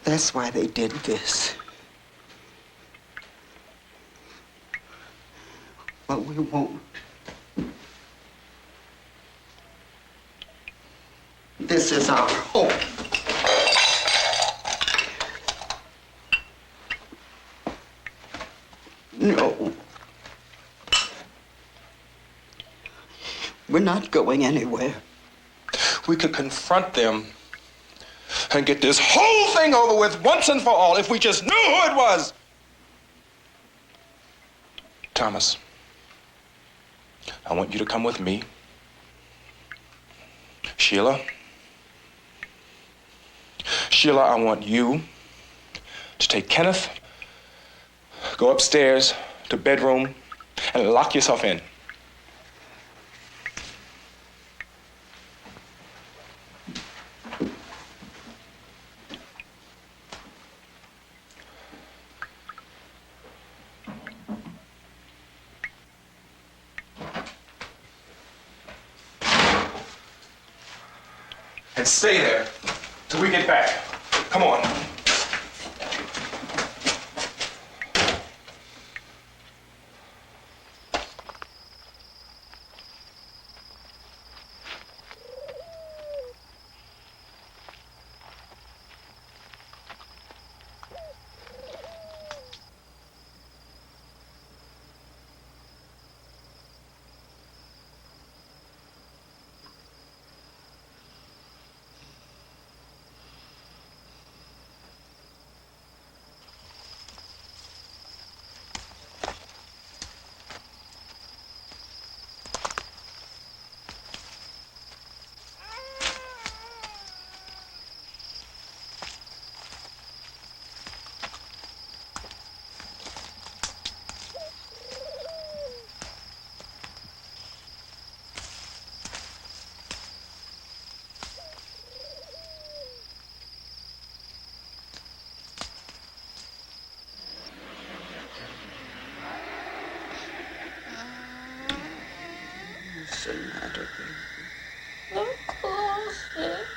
That's why they did this. But we won't. This is our home. No. We're not going anywhere.
We could confront them and get this whole thing over with once and for all if we just knew who it was. Thomas, I want you to come with me. Sheila, I want you to take Kenneth, go upstairs to bedroom, and lock yourself in. And stay there till we get back. Come on.
What's the matter, baby?
Of course, sis.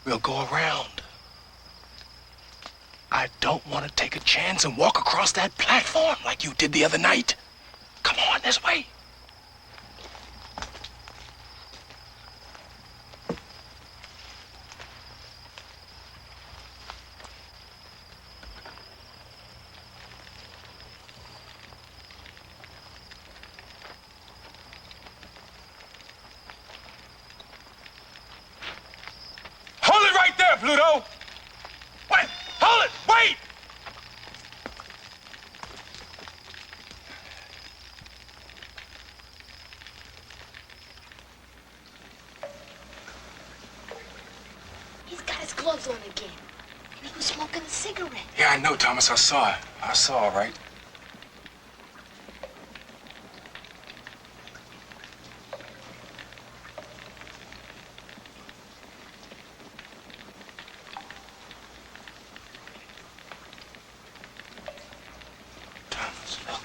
We'll go around. I don't want to take a chance and walk across that platform like you did the other night. Come on, this way.
there, Pluto! Wait! Hold it! Wait!
He's got his gloves on again. He was smoking a cigarette.
Yeah, I know, Thomas. I saw it. I saw, all right. Thomas, look.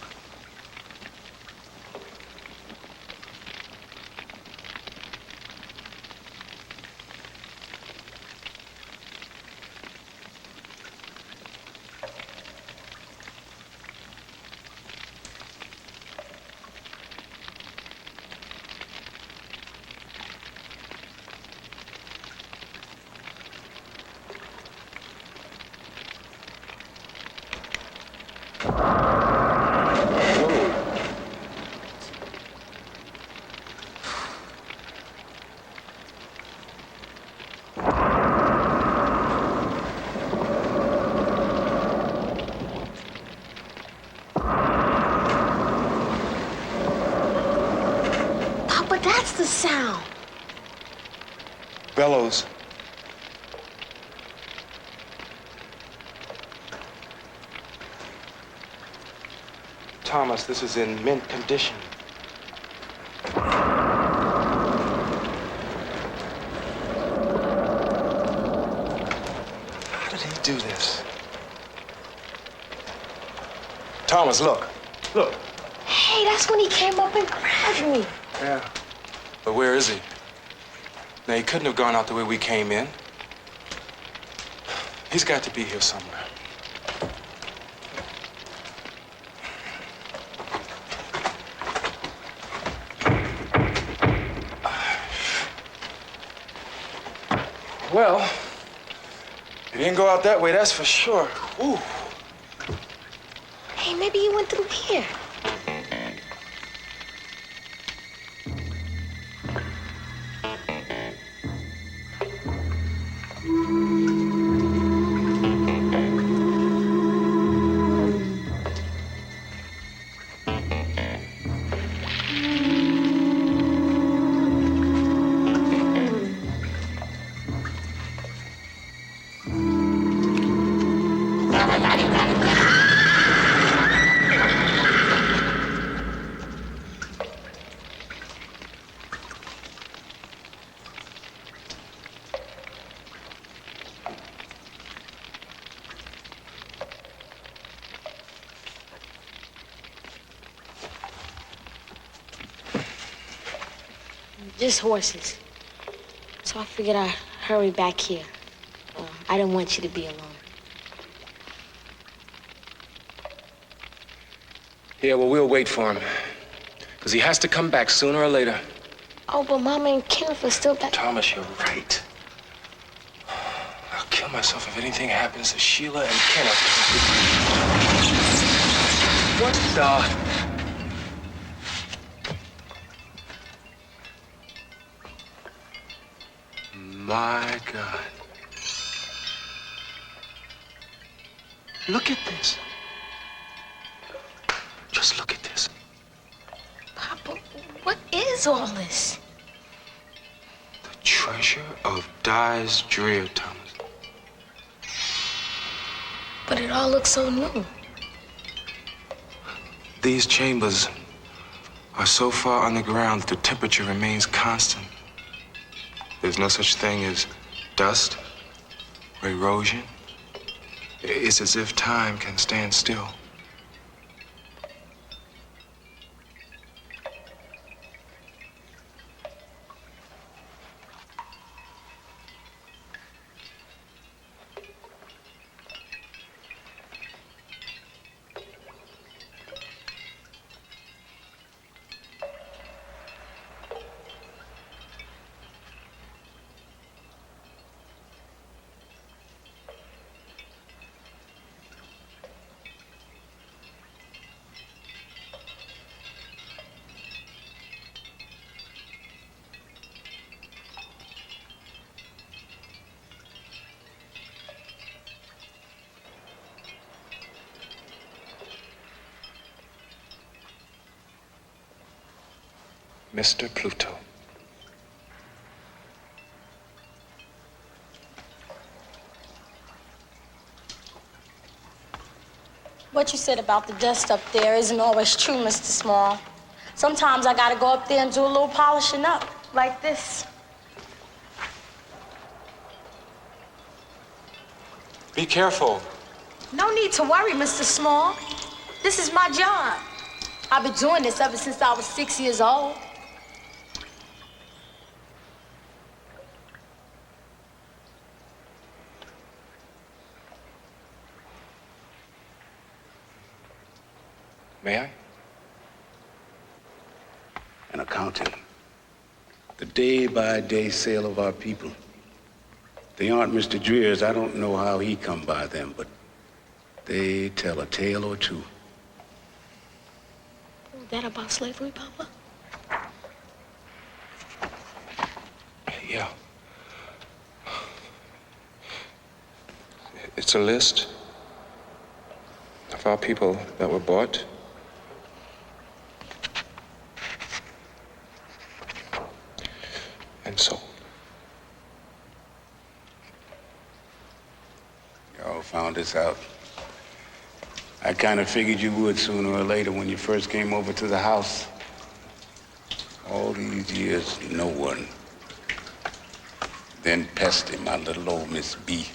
Papa, that's the sound.
Bellows. Thomas, this is in mint condition. How did he do this? Thomas, look. Look.
Hey, that's when he came up and grabbed me.
Yeah. But where is he? Now, he couldn't have gone out the way we came in. He's got to be here somewhere. Well, he didn't go out that way, that's for sure. Ooh.
Hey, maybe he went through here. Just horses. So I figured I'd hurry back here. I didn't want you to be alone.
Yeah, well, we'll wait for him. Because he has to come back sooner or later.
Oh, but Mama and Kenneth are still back.
Thomas, you're right. I'll kill myself if anything happens to Sheila and Kenneth. What the? My God. Look at this. Just look at this.
Papa, what is all this?
The treasure of Dies Drear, Thomas.
But it all looks so new.
These chambers are so far underground that the temperature remains constant. There's no such thing as dust or erosion. It's as if time can stand still.
Mr. Pluto.
What you said about the dust up there isn't always true, Mr. Small. Sometimes I gotta go up there and do a little polishing up, like this.
Be careful.
No need to worry, Mr. Small. This is my job. I've been doing this ever since I was 6 years old.
May I?
An accountant. The day-by-day sale of our people. They aren't Mr. Drear's. I don't know how he come by them, but they tell a tale or two.
That about slavery, Papa?
Yeah. It's a list of our people that were bought and sold.
Y'all found this out. I kind of figured you would sooner or later when you first came over to the house. All these years, no one. Then Pesty, my little old Miss B.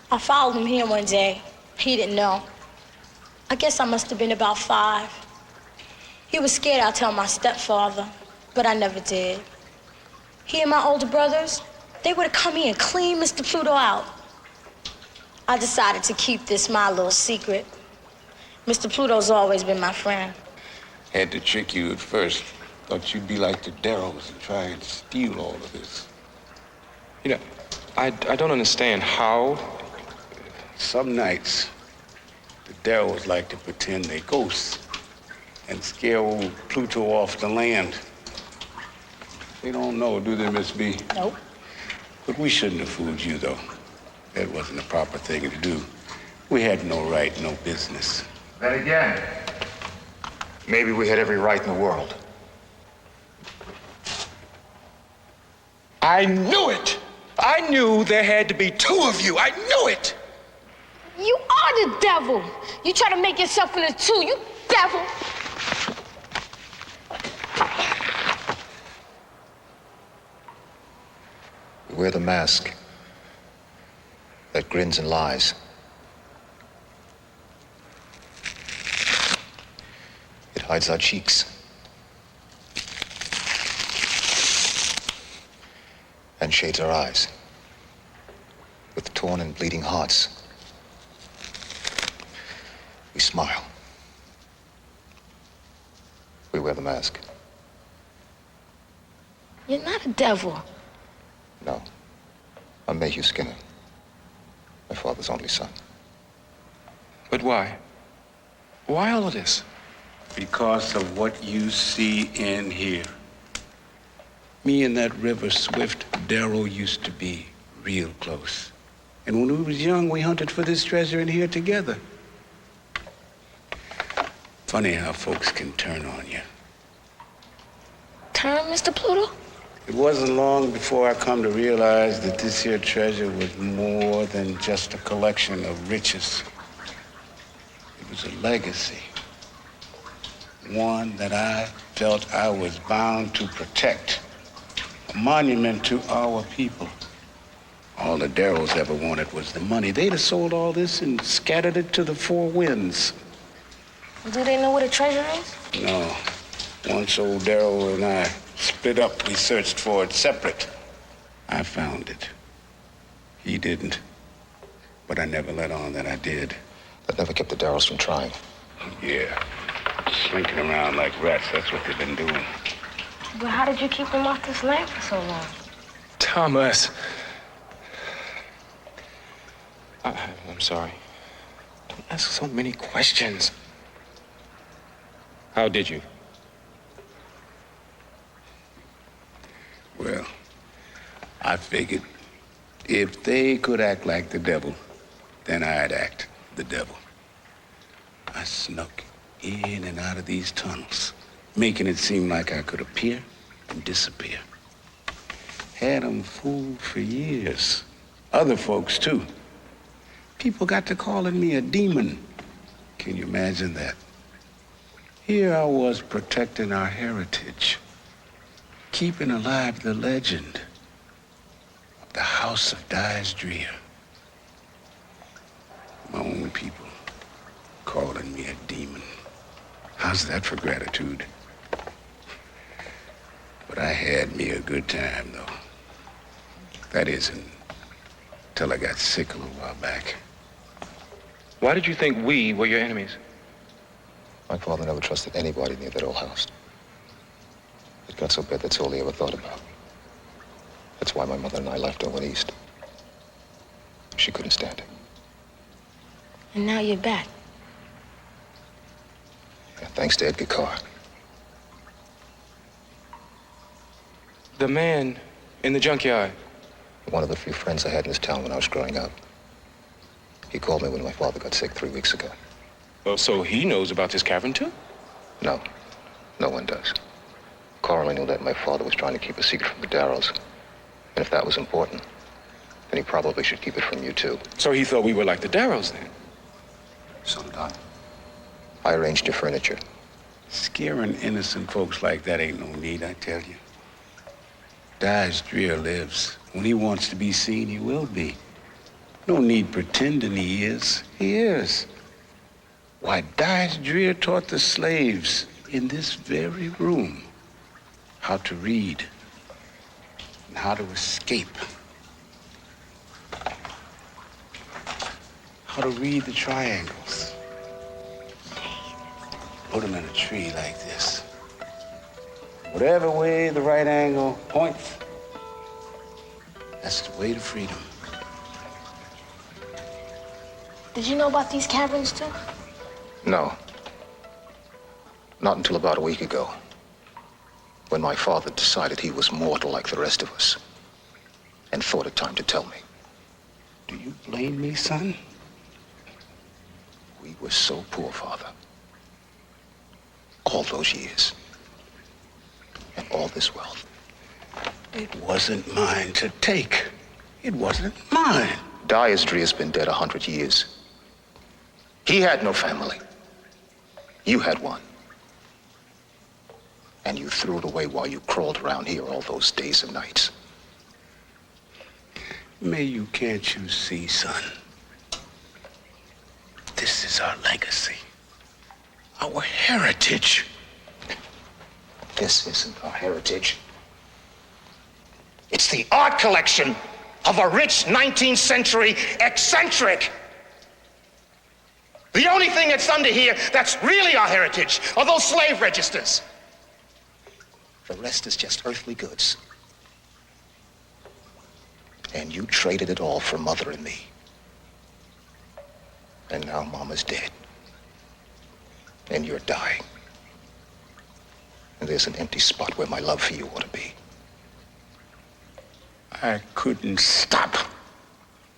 I followed him here one day. He didn't know. I guess I must have been about 5. He was scared I'd tell my stepfather, but I never did. He and my older brothers, they would have come here and cleaned Mr. Pluto out. I decided to keep this my little secret. Mr. Pluto's always been my friend.
Had to trick you at first. Thought you'd be like the Darrows and try and steal all of this.
You know, I don't understand how.
Some nights, the Darrows like to pretend they're ghosts and scare old Pluto off the land. They don't know, do they, Miss B?
Nope.
But we shouldn't have fooled you, though. That wasn't the proper thing to do. We had no right, no business.
Then again, maybe we had every right in the world.
I knew it! I knew there had to be 2 of you. I knew it!
You are the devil. You try to make yourself into 2, you devil.
We wear the mask that grins and lies. It hides our cheeks and shades our eyes with torn and bleeding hearts. We smile. We wear the mask.
You're not a devil.
No. I'm Mayhew Skinner, my father's only son.
But why? Why all of this?
Because of what you see in here. Me and that River Swift Darrow used to be real close. And when we was young, we hunted for this treasure in here together. Funny how folks can turn on you.
Turn, Mr. Pluto?
It wasn't long before I come to realize that this here treasure was more than just a collection of riches. It was a legacy. One that I felt I was bound to protect. A monument to our people. All the Darrows ever wanted was the money. They'd have sold all this and scattered it to the 4 winds.
Do they know where the treasure is?
No. Once old Darrow and I split up, we searched for it separate. I found it. He didn't. But I never let on that I did.
That never kept the Darrows from trying.
Yeah. Slinking around like rats, that's what they've been doing.
But how did you keep them off this land for so long?
Thomas. I'm sorry. Don't ask so many questions. How did you?
Well, I figured if they could act like the devil, then I'd act the devil. I snuck in and out of these tunnels, making it seem like I could appear and disappear. Had them fooled for years. Other folks, too. People got to calling me a demon. Can you imagine that? Here I was protecting our heritage, keeping alive the legend of the House of Dies Drear. My own people calling me a demon. How's that for gratitude? But I had me a good time, though. That isn't until I got sick a little while back.
Why did you think we were your enemies?
My father never trusted anybody near that old house. It got so bad that's all he ever thought about. That's why my mother and I left and went east. She couldn't stand it.
And now you're back.
Yeah, thanks to Edgar Carr.
The man in the junkyard.
One of the few friends I had in this town when I was growing up. He called me when my father got sick 3 weeks ago.
Oh, so he knows about this cavern, too?
No. No one does. Carr only knew that my father was trying to keep a secret from the Darrows. And if that was important, then he probably should keep it from you, too.
So he thought we were like the Darrows, then?
So did I. I arranged your furniture.
Scaring innocent folks like that ain't no need, I tell you. Dies Drear lives. When he wants to be seen, he will be. No need pretending he is. He is. Why, Dies Drear taught the slaves in this very room how to read and how to escape. How to read the triangles. Put them in a tree like this. Whatever way the right angle points, that's the way to freedom.
Did you know about these caverns, too?
No. Not until about a week ago, when my father decided he was mortal like the rest of us, and thought it time to tell me.
Do you blame me, son?
We were so poor, Father. All those years. And all this wealth.
It wasn't mine to take. It wasn't mine.
Dies Drear's been dead 100 years. He had no family. You had one. And you threw it away while you crawled around here all those days and nights.
Can't you see, son? This is our legacy. Our heritage.
This isn't our heritage. It's the art collection of a rich 19th century eccentric. The only thing that's under here that's really our heritage are those slave registers. The rest is just earthly goods. And you traded it all for Mother and me. And now Mama's dead. And you're dying. And there's an empty spot where my love for you ought to be.
I couldn't stop.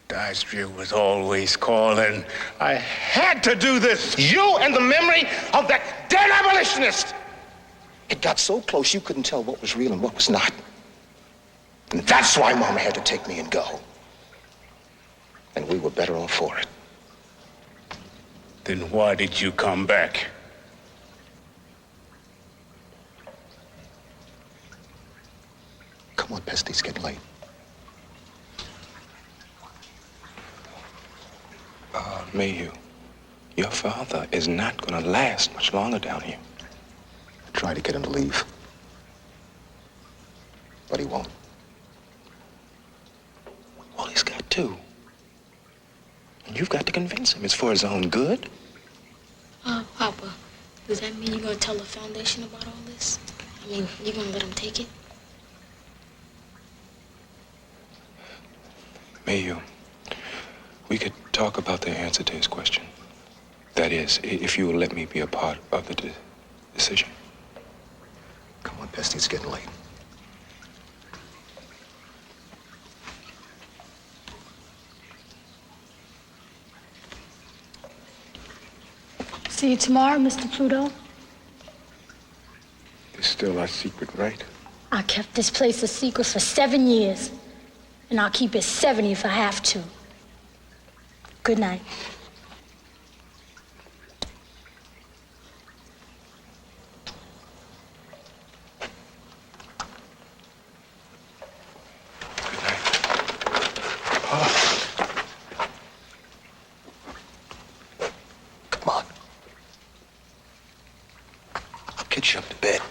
Dies Drear was always calling. I had to do this.
You and the memory of that dead abolitionist. It got so close you couldn't tell what was real and what was not. And that's why Mama had to take me and go. And we were better off for it.
Then why did you come back?
Come on, Pesty, it's getting late.
Mayhew, your father is not going to last much longer down here.
I tried to get him to leave. But he won't.
Well, he's got to. And you've got to convince him it's for his own good.
Papa, does that mean you're going to tell the foundation about all this? I mean, you're going to let him take it?
Mayhew, we could talk about the answer to his question. That is, if you will let me be a part of the decision.
Come on, Pesty, it's getting late.
See you tomorrow, Mr. Pluto.
still our secret, right?
I kept this place a secret for 7 years, and I'll keep it 70 if I have to. Good night.
Come on. I'll get you up to bed.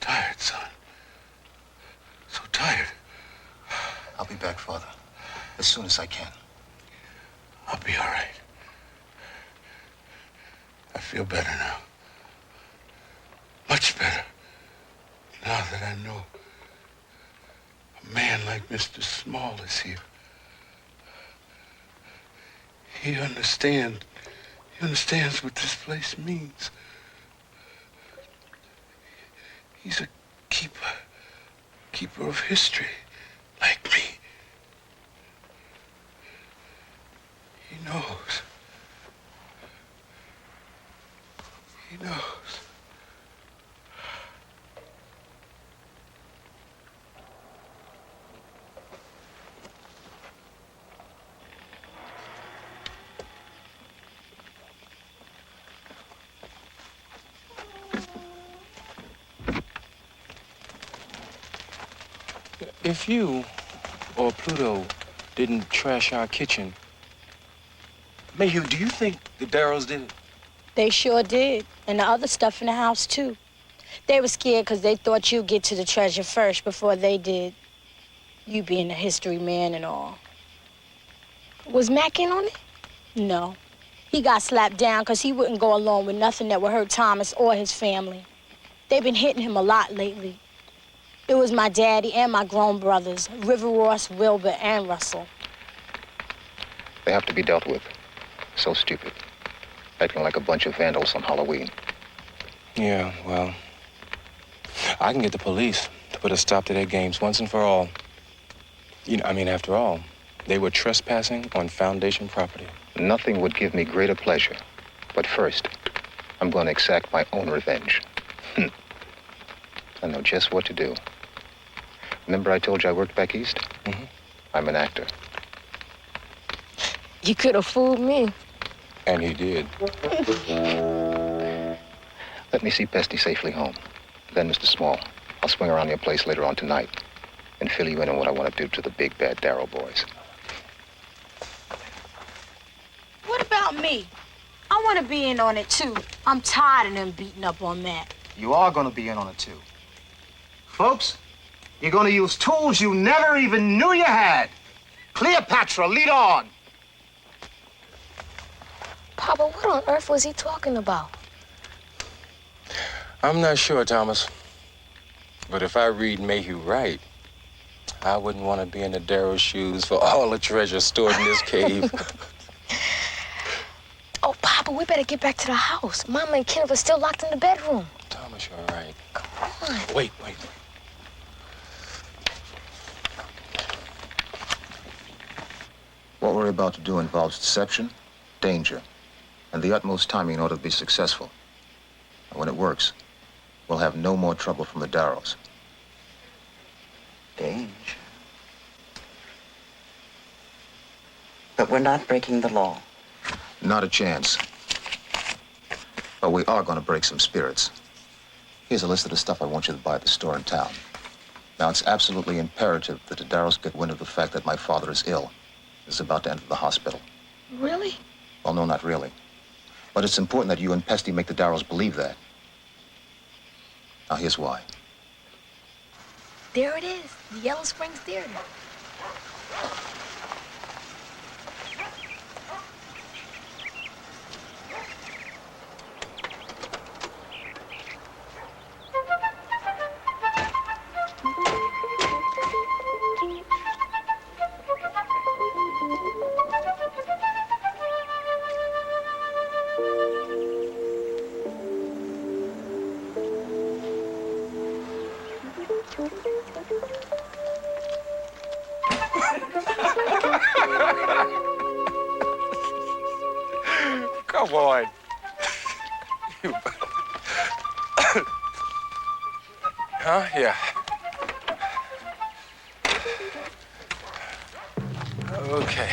Tired, son. So tired.
I'll be back, Father, as soon as I can.
I'll be all right. I feel better now. Much better. Now that I know a man like Mr. Small is here. He understands what this place means. He's a keeper of history, like me. He knows. He knows.
If you or Pluto didn't trash our kitchen, Mayhew, do you think the Darrows did it?
They sure did. And the other stuff in the house, too. They were scared because they thought you'd get to the treasure first before they did. You being a history man and all.
Was Mac in on it?
No. He got slapped down because he wouldn't go along with nothing that would hurt Thomas or his family. They've been hitting him a lot lately. It was my daddy and my grown brothers, River Ross, Wilbur, and Russell.
They have to be dealt with. So stupid. Acting like a bunch of vandals on Halloween.
Yeah, well, I can get the police to put a stop to their games once and for all. After all, they were trespassing on Foundation property.
Nothing would give me greater pleasure. But first, I'm going to exact my own revenge. I know just what to do. Remember I told you I worked back east?
Mm-hmm.
I'm an actor.
You could have fooled me.
And he did.
Let me see Pesty safely home. Then, Mr. Small, I'll swing around your place later on tonight and fill you in on what I want to do to the big bad Darrow boys.
What about me? I want to be in on it, too. I'm tired of them beating up on Matt.
You are going to be in on it, too. Folks, you're going to use tools you never even knew you had. Cleopatra, lead on.
Papa, what on earth was he talking about?
I'm not sure, Thomas. But if I read Mayhew right, I wouldn't want to be in the Darrow shoes for all the treasure stored in this cave.
Oh, Papa, we better get back to the house. Mama and Kenneth are still locked in the bedroom.
Thomas, you're right.
Come on.
Wait.
What we're about to do involves deception, danger, and the utmost timing in order to be successful. And when it works, we'll have no more trouble from the Darrows.
Danger. But we're not breaking the law.
Not a chance. But we are going to break some spirits. Here's a list of the stuff I want you to buy at the store in town. Now, it's absolutely imperative that the Darrows get wind of the fact that my father is ill, is about to enter the hospital.
Really?
Well, no, not really. But it's important that you and Pesty make the Darrows believe that. Now, here's why.
There it is, the Yellow Springs Theater.
Come on. Huh? Yeah. Okay.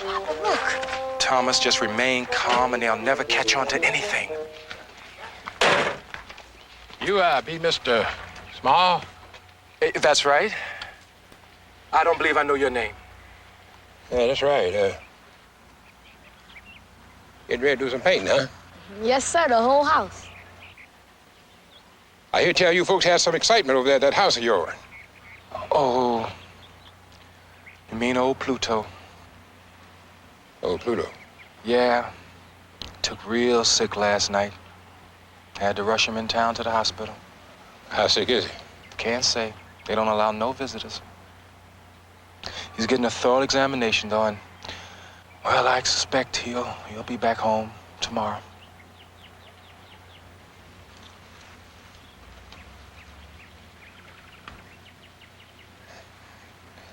Papa, look.
Thomas, just remain calm and they'll never catch on to anything.
You, be Mr. Small?
That's right. I don't believe I know your name.
Yeah, that's right. Getting ready to do some painting, huh?
Yes, sir, the whole house.
I hear tell you folks had some excitement over there at that house of yours.
Oh, you mean old Pluto?
Old Pluto?
Yeah. Took real sick last night. Had to rush him in town to the hospital.
How sick is he?
Can't say. They don't allow no visitors. He's getting a thorough examination, though, and, well, I suspect he'll be back home tomorrow.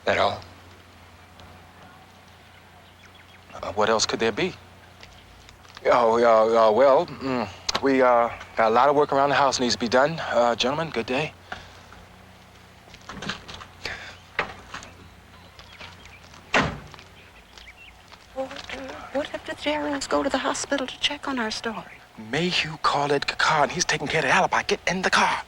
That all?
What else could there be? We got a lot of work around the house needs to be done. Gentlemen, good day.
What if the Darrows go to the hospital to check on our story?
Mayhew called Ed Kakar, and he's taking care of the alibi. Get in the car.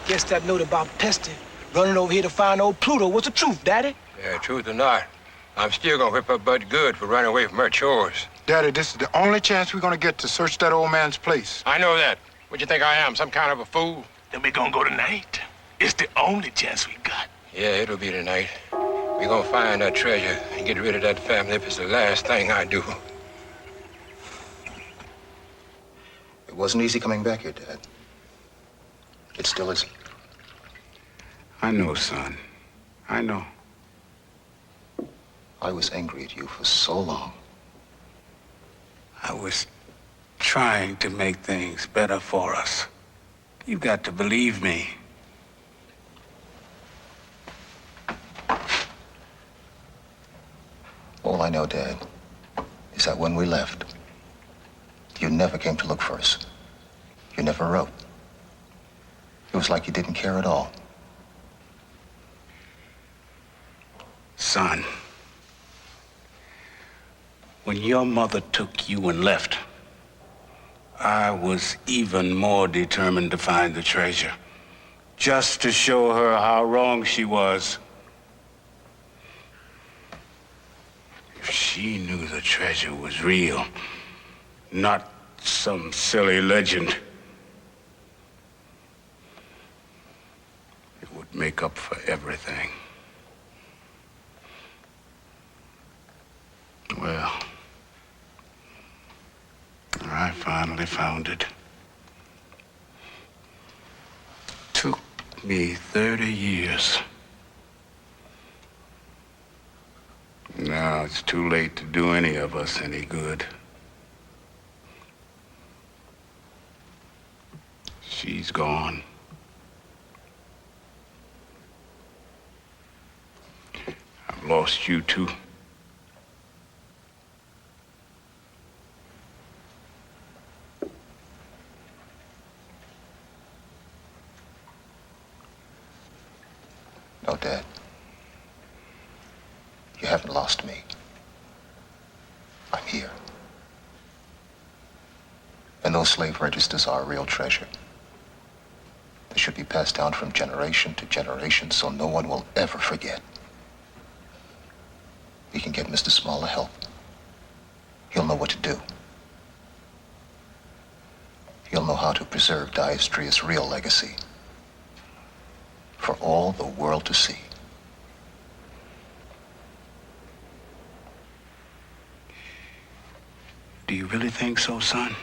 Guess that note about Pesty running over here to find old Pluto was the truth, Daddy.
Yeah, truth or not, I'm still gonna whip up Bud good for running away from her chores.
Daddy, this is the only chance we're gonna get to search that old man's place.
I know that. What you think I am, some kind of a fool?
Then we gonna go tonight. It's the only chance we got.
Yeah, it'll be tonight. We're gonna find that treasure and get rid of that family if it's the last thing I do.
It wasn't easy coming back here, Dad. It still isn't.
I know, son. I know.
I was angry at you for so long.
I was trying to make things better for us. You've got to believe me.
All I know, Dad, is that when we left, you never came to look for us. You never wrote. It was like you didn't care at all.
Son, when your mother took you and left, I was even more determined to find the treasure, just to show her how wrong she was. If she knew the treasure was real, not some silly legend, it would make up for everything. Well, I finally found it. Took me 30 years. Now it's too late to do any of us any good. She's gone. I've lost you too.
No, Dad. You haven't lost me. I'm here. And those slave registers are a real treasure. They should be passed down from generation to generation so no one will ever forget. We can get Mr. Smaller help. He'll know what to do. He'll know how to preserve Dies Drear's real legacy for all the world to see.
Do you really think so, son?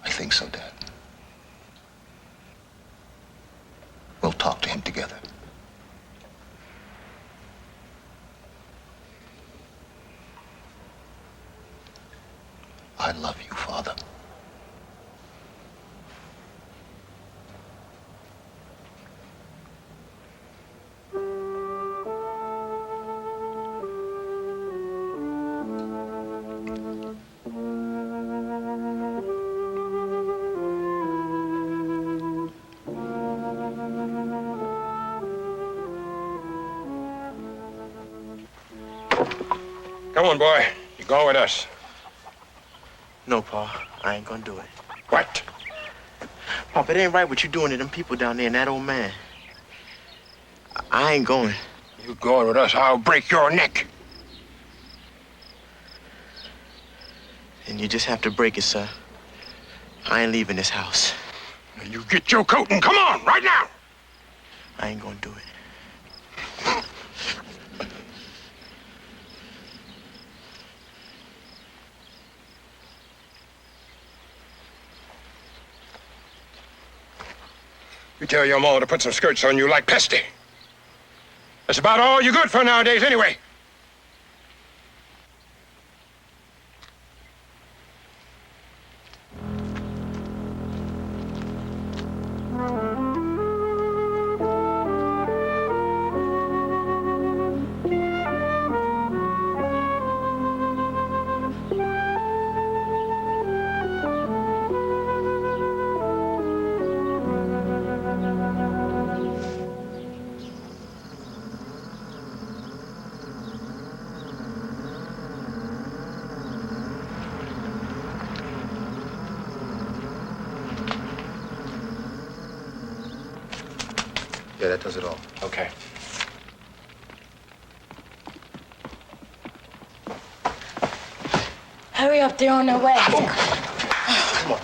I think so, Dad. We'll talk to him together. I love you, Father.
Come on, boy. You're going with us.
No, Pa. I ain't gonna do it.
What?
Pop, it ain't right what you doing to them people down there and that old man. I ain't going.
You going with us, I'll break your neck.
And you just have to break it, sir. I ain't leaving this house.
You get your coat and come on, right now.
I ain't gonna do it.
You tell your mama to put some skirts on you like Pesty. That's about all you're good for nowadays, anyway.
Yeah, that does it all.
Okay.
Hurry up, they're on their way.
Come on.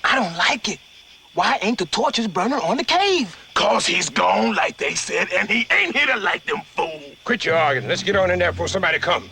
I don't like it. Why ain't the torches burning on the cave? 'Cause he's gone, like they said, and he ain't here to light them fools.
Quit your arguing. Let's get on in there before somebody comes.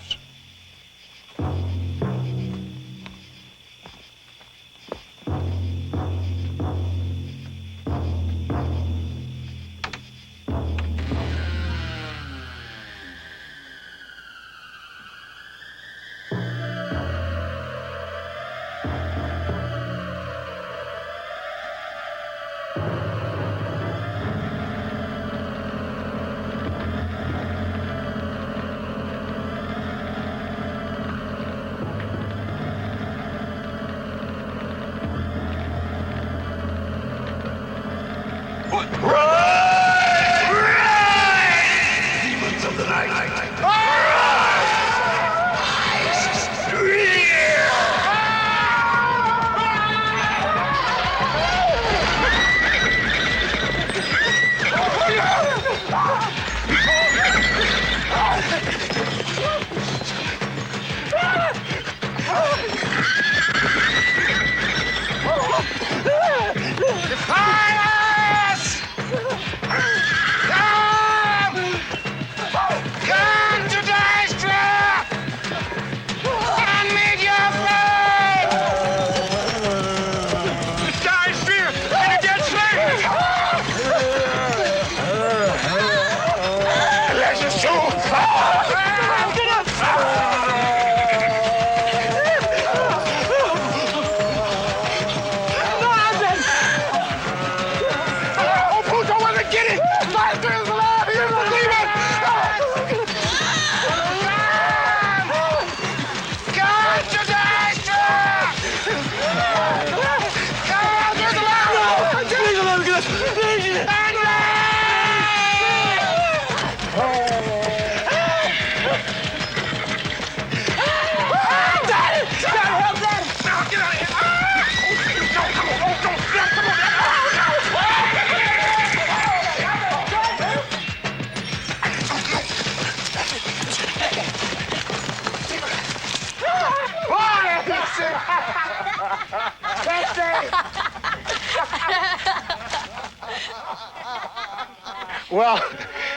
Well,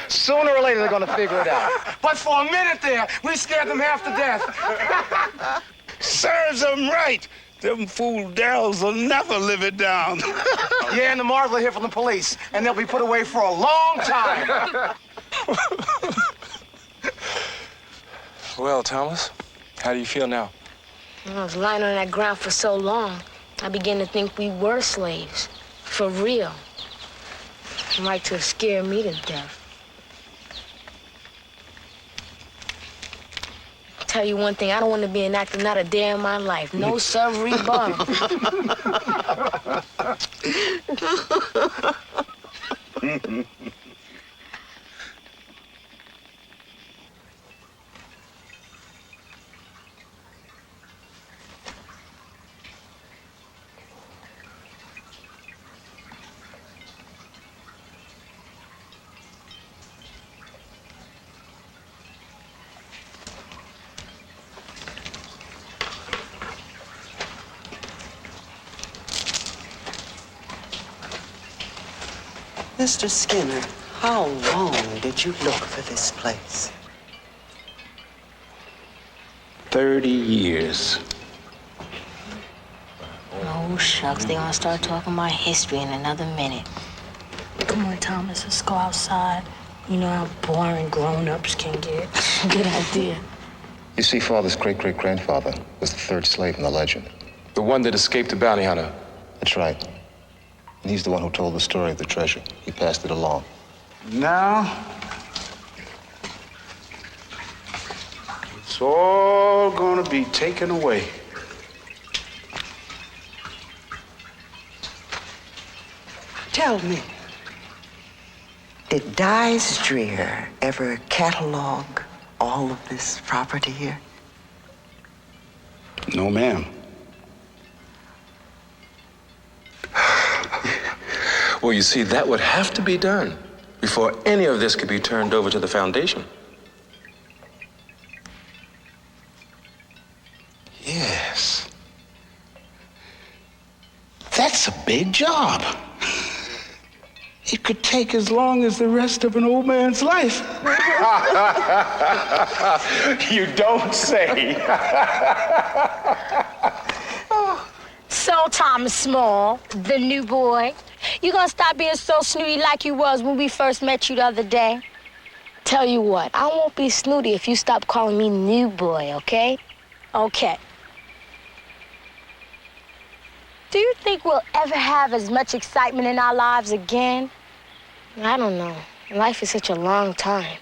sooner or later they're gonna figure it out.
But for a minute there, we scared them half to death.
Serves them right. Them fool Darrells will never live it down.
Yeah, and the Mars will hear from the police, and they'll be put away for a long time.
Well, Thomas, how do you feel now?
I was lying on that ground for so long, I began to think we were slaves. For real. Like to scare me to death. I'll tell you one thing, I don't want to be an actor not a day in my life. No sirree bum.
Mr. Skinner, how long did you look for this place?
30 years.
Oh, shucks, they're gonna start talking about history in another minute. Come on, Thomas, let's go outside. You know how boring grown-ups can get. Good idea.
You see, Father's great-great-grandfather was the third slave in the legend.
The one that escaped the bounty hunter.
That's right. And he's the one who told the story of the treasure. He passed it along.
Now, it's all gonna be taken away.
Tell me, did Dies Drear ever catalog all of this property here?
No, ma'am.
Well, you see, that would have to be done before any of this could be turned over to the foundation.
Yes. That's a big job. It could take as long as the rest of an old man's life.
You don't say.
So, Thomas Small, the new boy, you gonna stop being so snooty like you was when we first met you the other day?
Tell you what, I won't be snooty if you stop calling me new boy, okay?
Okay. Do you think we'll ever have as much excitement in our lives again?
I don't know. Life is such a long time.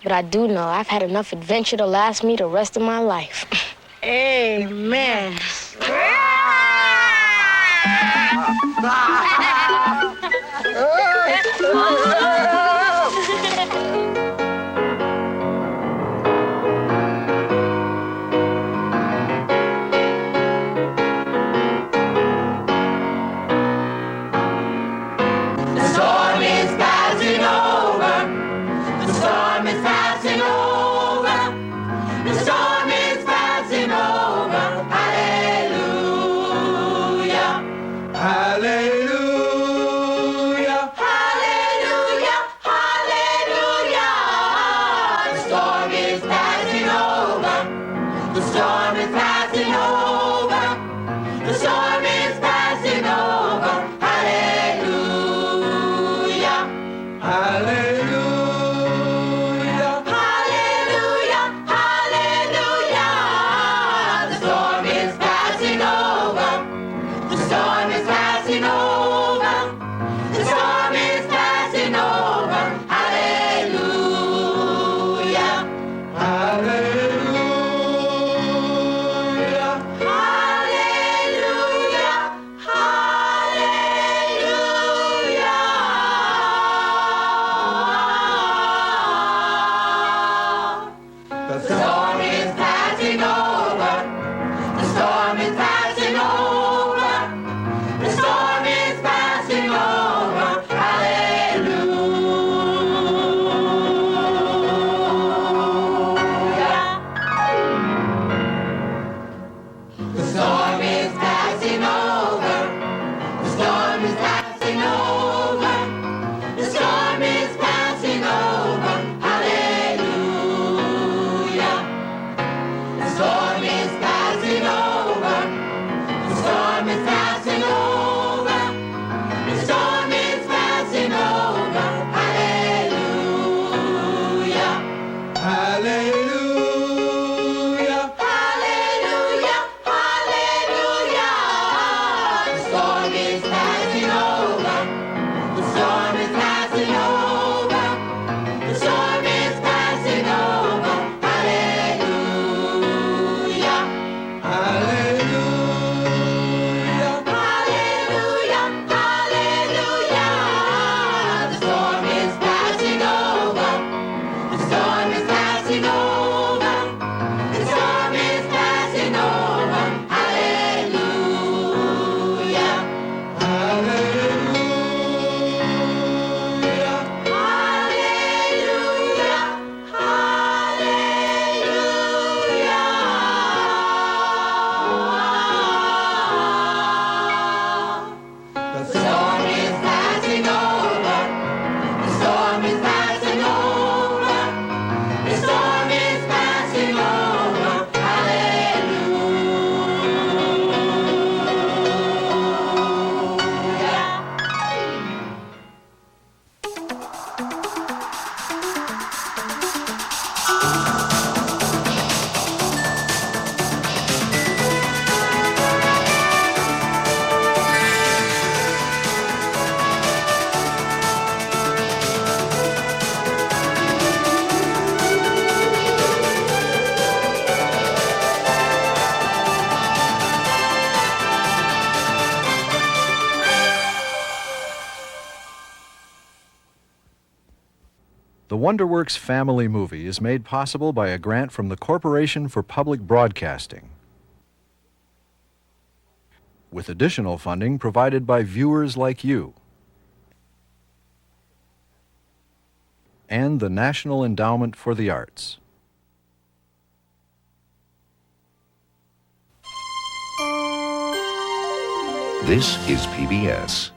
But I do know I've had enough adventure to last me the rest of my life.
Amen.
Wonderworks Family Movie is made possible by a grant from the Corporation for Public Broadcasting, with additional funding provided by viewers like you and the National Endowment for the Arts.
This is PBS.